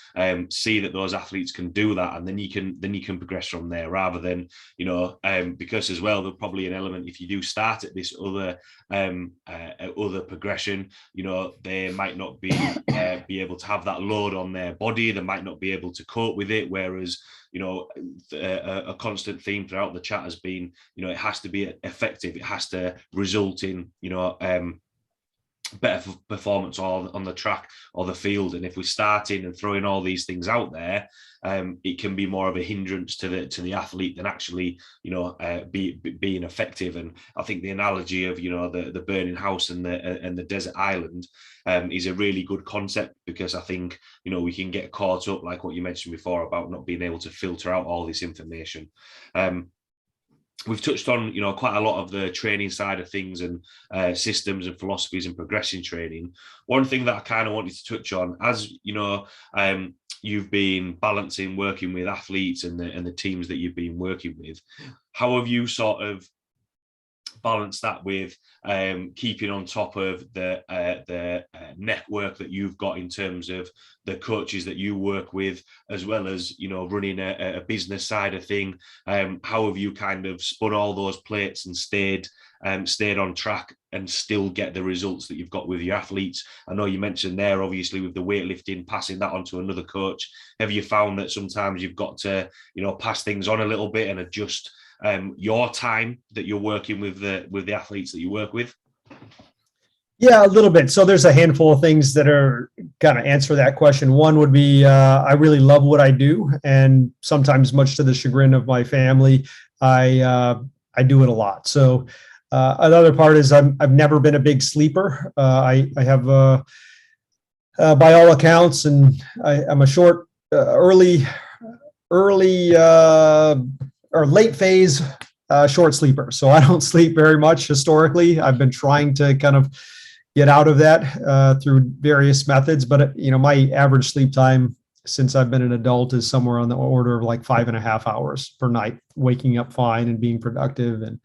see that those athletes can do that, and then you can progress from there, rather than because as well there's probably an element if you do start at this other progression, they might not be able to have that load on their body, they might not be able to cope with it, whereas a constant theme throughout the chat has been, it has to be effective. It has to result in, better performance on the track or the field. And if we're starting and throwing all these things out there, it can be more of a hindrance to the athlete than actually, being effective. And I think the analogy of, the burning house and the desert island is a really good concept, because I think, we can get caught up, like what you mentioned before, about not being able to filter out all this information. We've touched on, quite a lot of the training side of things and systems and philosophies and progression training. One thing that I kind of wanted to touch on, as you've been balancing working with athletes and the teams that you've been working with, how have you sort of balance that with keeping on top of the network that you've got in terms of the coaches that you work with, as well as running a business side of thing? How have you kind of spun all those plates and stayed on track and still get the results that you've got with your athletes? I know you mentioned there, obviously, with the weightlifting, passing that on to another coach. Have you found that sometimes you've got to pass things on a little bit and adjust your time that you're working with the athletes that you work with? Yeah, a little bit. So there's a handful of things that are kind of answer that question. One would be I really love what I do, and sometimes, much to the chagrin of my family, I do it a lot. So another part is I've never been a big sleeper. I have by all accounts, and I'm a short, early or late phase short sleeper. So I don't sleep very much historically. I've been trying to kind of get out of that through various methods. But my average sleep time since I've been an adult is somewhere on the order of like 5.5 hours per night, waking up fine and being productive. And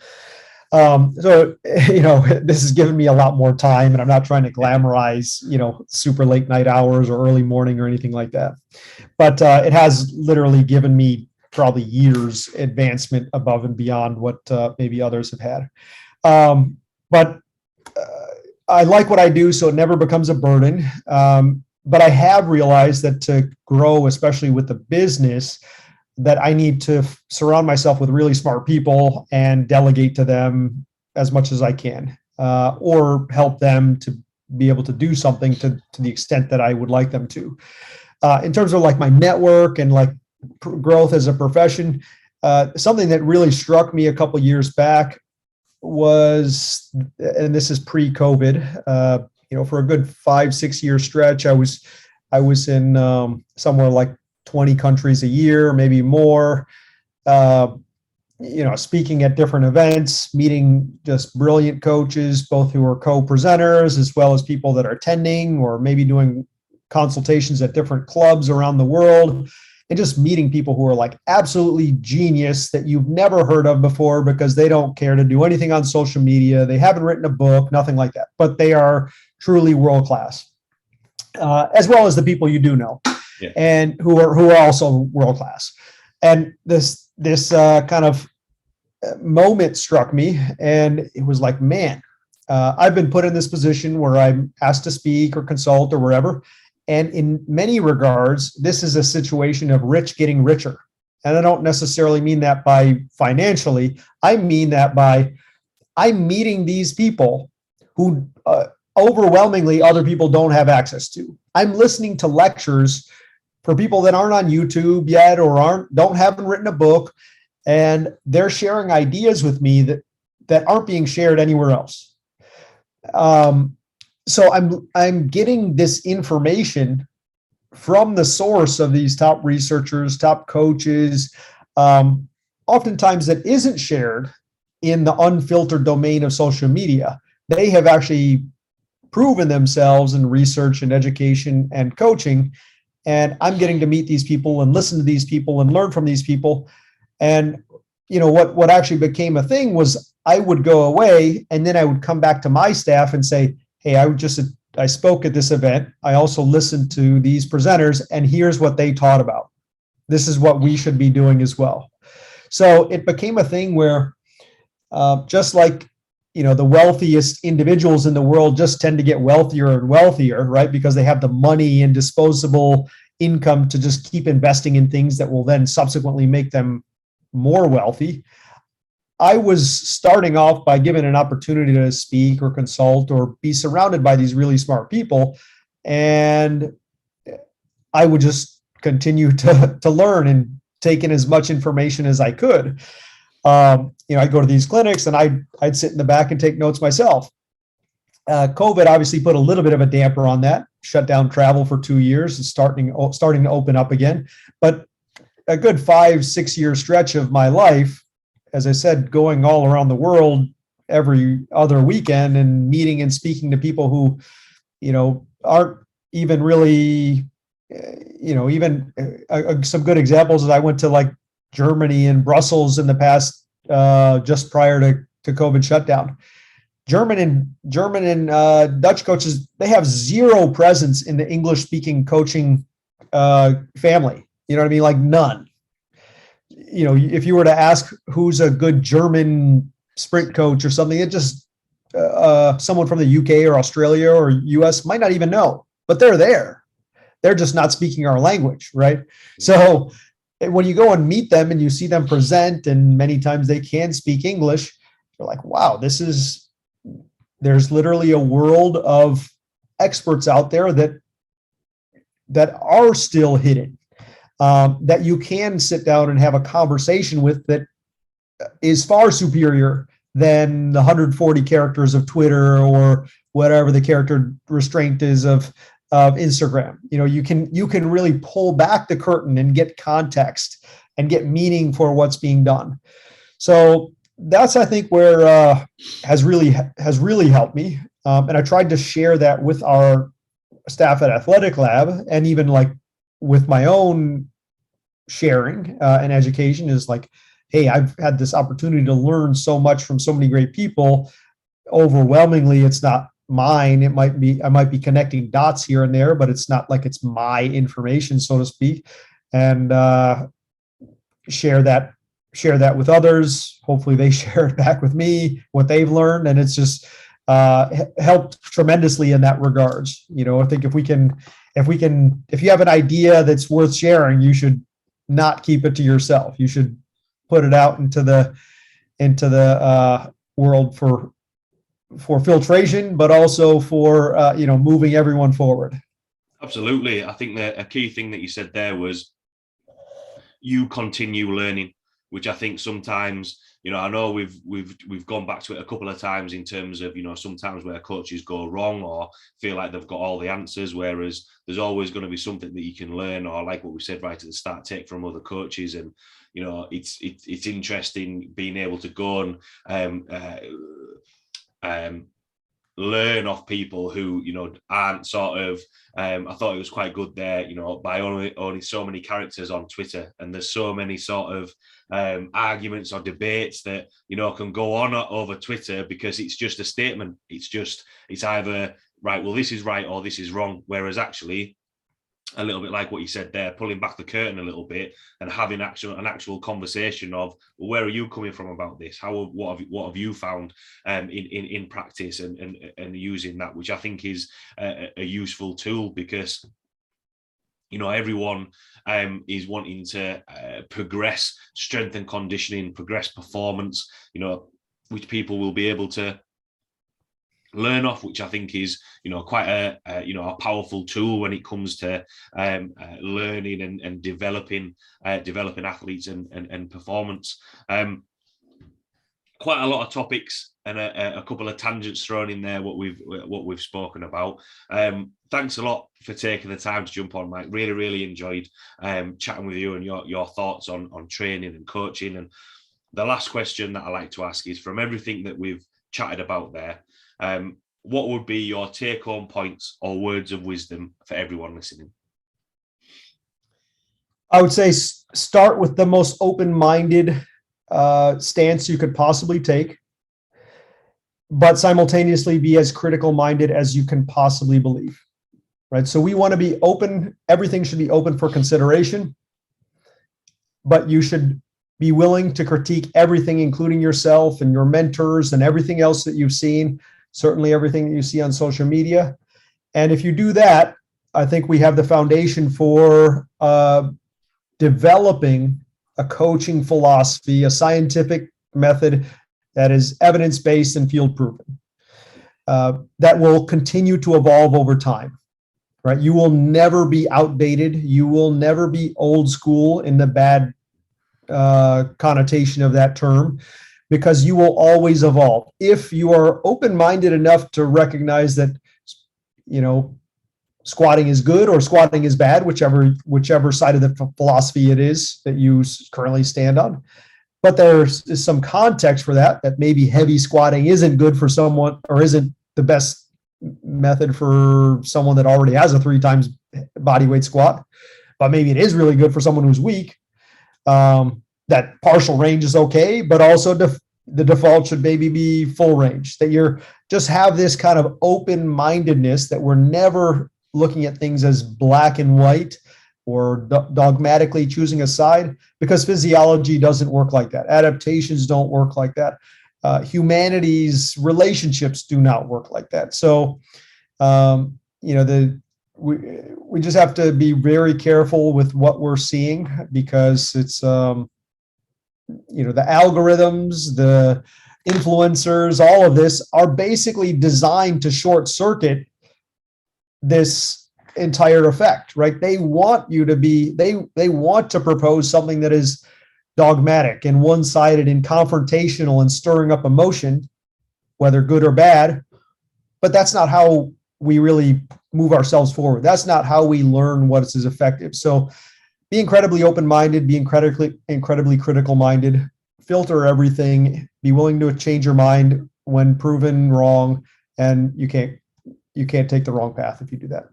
so this has given me a lot more time, and I'm not trying to glamorize super late night hours or early morning or anything like that. But it has literally given me probably years advancement above and beyond what maybe others have had. But I like what I do, so it never becomes a burden. But I have realized that to grow, especially with the business, that I need to surround myself with really smart people and delegate to them as much as I can, or help them to be able to do something to the extent that I would like them to. In terms of like my network and like growth as a profession, something that really struck me a couple years back was, and this is pre-COVID, for a good 5-6 year stretch, I was in somewhere like 20 countries a year, maybe more, speaking at different events, meeting just brilliant coaches, both who are co-presenters as well as people that are attending, or maybe doing consultations at different clubs around the world, and just meeting people who are like absolutely genius that you've never heard of before because they don't care to do anything on social media. They haven't written a book, nothing like that, but they are truly world-class, as well as the people you do know. Yeah. And who are also world class. And this kind of moment struck me, and it was like, man, I've been put in this position where I'm asked to speak or consult or wherever. And in many regards, this is a situation of rich getting richer. And I don't necessarily mean that by financially. I mean that by I'm meeting these people who overwhelmingly other people don't have access to. I'm listening to lectures for people that aren't on YouTube yet or haven't written a book, and they're sharing ideas with me that aren't being shared anywhere else. So I'm getting this information from the source of these top researchers, top coaches, oftentimes that isn't shared in the unfiltered domain of social media. They have actually proven themselves in research and education and coaching. And I'm getting to meet these people and listen to these people and learn from these people. And what actually became a thing was I would go away and then I would come back to my staff and say, hey, I spoke at this event. I also listened to these presenters, and here's what they taught about. This is what we should be doing as well. So it became a thing where just like the wealthiest individuals in the world just tend to get wealthier and wealthier, right? Because they have the money and disposable income to just keep investing in things that will then subsequently make them more wealthy. I was starting off by given an opportunity to speak or consult or be surrounded by these really smart people. And I would just continue to learn and take in as much information as I could. I'd go to these clinics and I'd sit in the back and take notes myself. COVID obviously put a little bit of a damper on that, shut down travel for 2 years and starting to open up again. But a good 5-6 year stretch of my life, as I said, going all around the world every other weekend and meeting and speaking to people who, aren't even really, some good examples is I went to like Germany and Brussels in the past, just prior to COVID shutdown. German and Dutch coaches, they have zero presence in the English speaking coaching family. You know what I mean? Like none. If you were to ask who's a good German sprint coach or something, it just someone from the UK or Australia or US might not even know, but they're there. They're just not speaking our language, right? So when you go and meet them and you see them present, and many times they can speak English, you're like, wow, this is there's literally a world of experts out there that are still hidden, that you can sit down and have a conversation with, that is far superior than the 140 characters of Twitter or whatever the character restraint is of Instagram. You can really pull back the curtain and get context and get meaning for what's being done. So that's, I think, where has really helped me. And I tried to share that with our staff at Athletic Lab, and even like with my own sharing and education, is like, hey, I've had this opportunity to learn so much from so many great people. Overwhelmingly, it's not mine. I might be connecting dots here and there, but it's not like it's my information, so to speak. And share that with others. Hopefully they share it back with me, what they've learned. And it's just helped tremendously in that regards. I think if you have an idea that's worth sharing, you should not keep it to yourself. You should put it out into the world for filtration, but also for moving everyone forward. Absolutely. I think that a key thing that you said there was you continue learning, which I think sometimes, I know we've gone back to it a couple of times in terms of, sometimes where coaches go wrong or feel like they've got all the answers, whereas there's always going to be something that you can learn, or like what we said right at the start, take from other coaches. And, it's interesting being able to go and learn off people who aren't sort of I thought it was quite good there, by only so many characters on Twitter, and there's so many sort of arguments or debates that can go on over Twitter, because it's just a statement. It's either right, well, this is right, or this is wrong, whereas actually, a little bit like what you said there, pulling back the curtain a little bit and having an actual conversation of, well, where are you coming from about this? What have you found in practice, and using that, which I think is a useful tool, because everyone is wanting to progress strength and conditioning, progress performance, which people will be able to learn off, which I think is quite a powerful tool when it comes to learning and developing athletes and performance. Quite a lot of topics and a couple of tangents thrown in there, what we've spoken about. Thanks a lot for taking the time to jump on, Mike. Really enjoyed chatting with you and your thoughts on training and coaching. And the last question that I like to ask is, from everything that we've chatted about there, what would be your take-home points or words of wisdom for everyone listening? I would say start with the most open-minded stance you could possibly take, but simultaneously be as critical-minded as you can possibly believe, right? So we want to be open. Everything should be open for consideration, but you should be willing to critique everything, including yourself and your mentors and everything else that you've seen, certainly everything that you see on social media. And if you do that, I think we have the foundation for developing a coaching philosophy, a scientific method that is evidence-based and field-proven, that will continue to evolve over time, right? You will never be outdated. You will never be old school in the bad connotation of that term, because you will always evolve. If you are open-minded enough to recognize that, squatting is good or squatting is bad, whichever side of the philosophy it is that you currently stand on. But there's some context for that maybe heavy squatting isn't good for someone, or isn't the best method for someone that already has a 3 times body weight squat, but maybe it is really good for someone who's weak. That partial range is okay, but also the default should maybe be full range, that you're just have this kind of open-mindedness, that we're never looking at things as black and white or dogmatically choosing a side, because physiology doesn't work like that. Adaptations don't work like that. Humanity's relationships do not work like that. So, we just have to be very careful with what we're seeing, because it's, the algorithms, the influencers, all of this are basically designed to short circuit this entire effect, right? They want you to be, they want to propose something that is dogmatic and one-sided and confrontational and stirring up emotion, whether good or bad. But that's not how we really move ourselves forward. That's not how we learn what is effective. So be incredibly open-minded, be incredibly critical-minded, filter everything, be willing to change your mind when proven wrong, and you can't take the wrong path if you do that.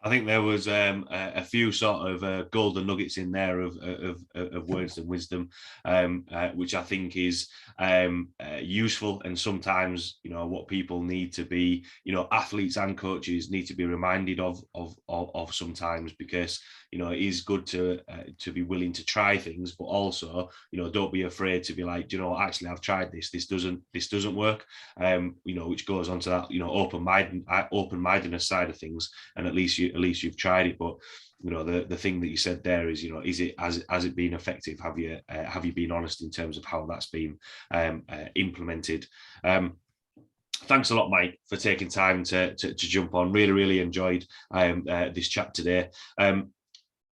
I think there was a few sort of golden nuggets in there of words and wisdom, which I think is useful. And sometimes, you know, what people need to be, you know, athletes and coaches need to be reminded of sometimes, because, you know, it is good to be willing to try things, but also, you know, don't be afraid to be like, you know, actually I've tried this. This doesn't work. You know, which goes on to that, you know, open-mindedness side of things, and at least you've tried it. But, you know, the thing that you said there is, you know, is it has it been effective? Have you been honest in terms of how that's been implemented? Thanks a lot, Mike, for taking time to jump on. Really enjoyed this chat today.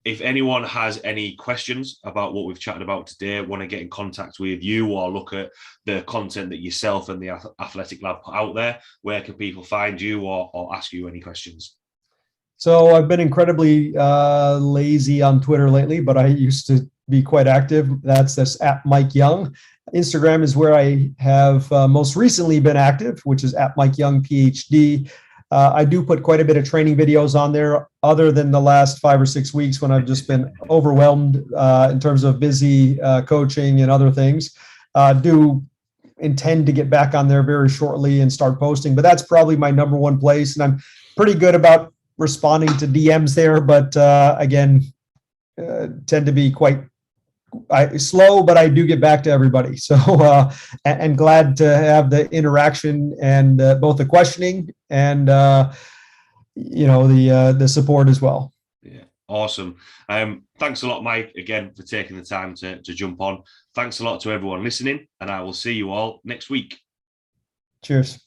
If anyone has any questions about what we've chatted about today, want to get in contact with you or look at the content that yourself and the Athletic Lab put out there, where can people find you or ask you any questions? So I've been incredibly lazy on Twitter lately, but I used to be quite active. That's at Mike Young. Instagram is where I have most recently been active, which is at Mike Young PhD. I do put quite a bit of training videos on there, other than the last 5 or 6 weeks when I've just been overwhelmed in terms of busy coaching and other things. Do intend to get back on there very shortly and start posting, but that's probably my number one place. And I'm pretty good about responding to DMs there, but again, tend to be quite slow, but I do get back to everybody. So, and glad to have the interaction and both the questioning and, you know, the support as well. Yeah, awesome. Thanks a lot, Mike, again, for taking the time to jump on. Thanks a lot to everyone listening, and I will see you all next week. Cheers.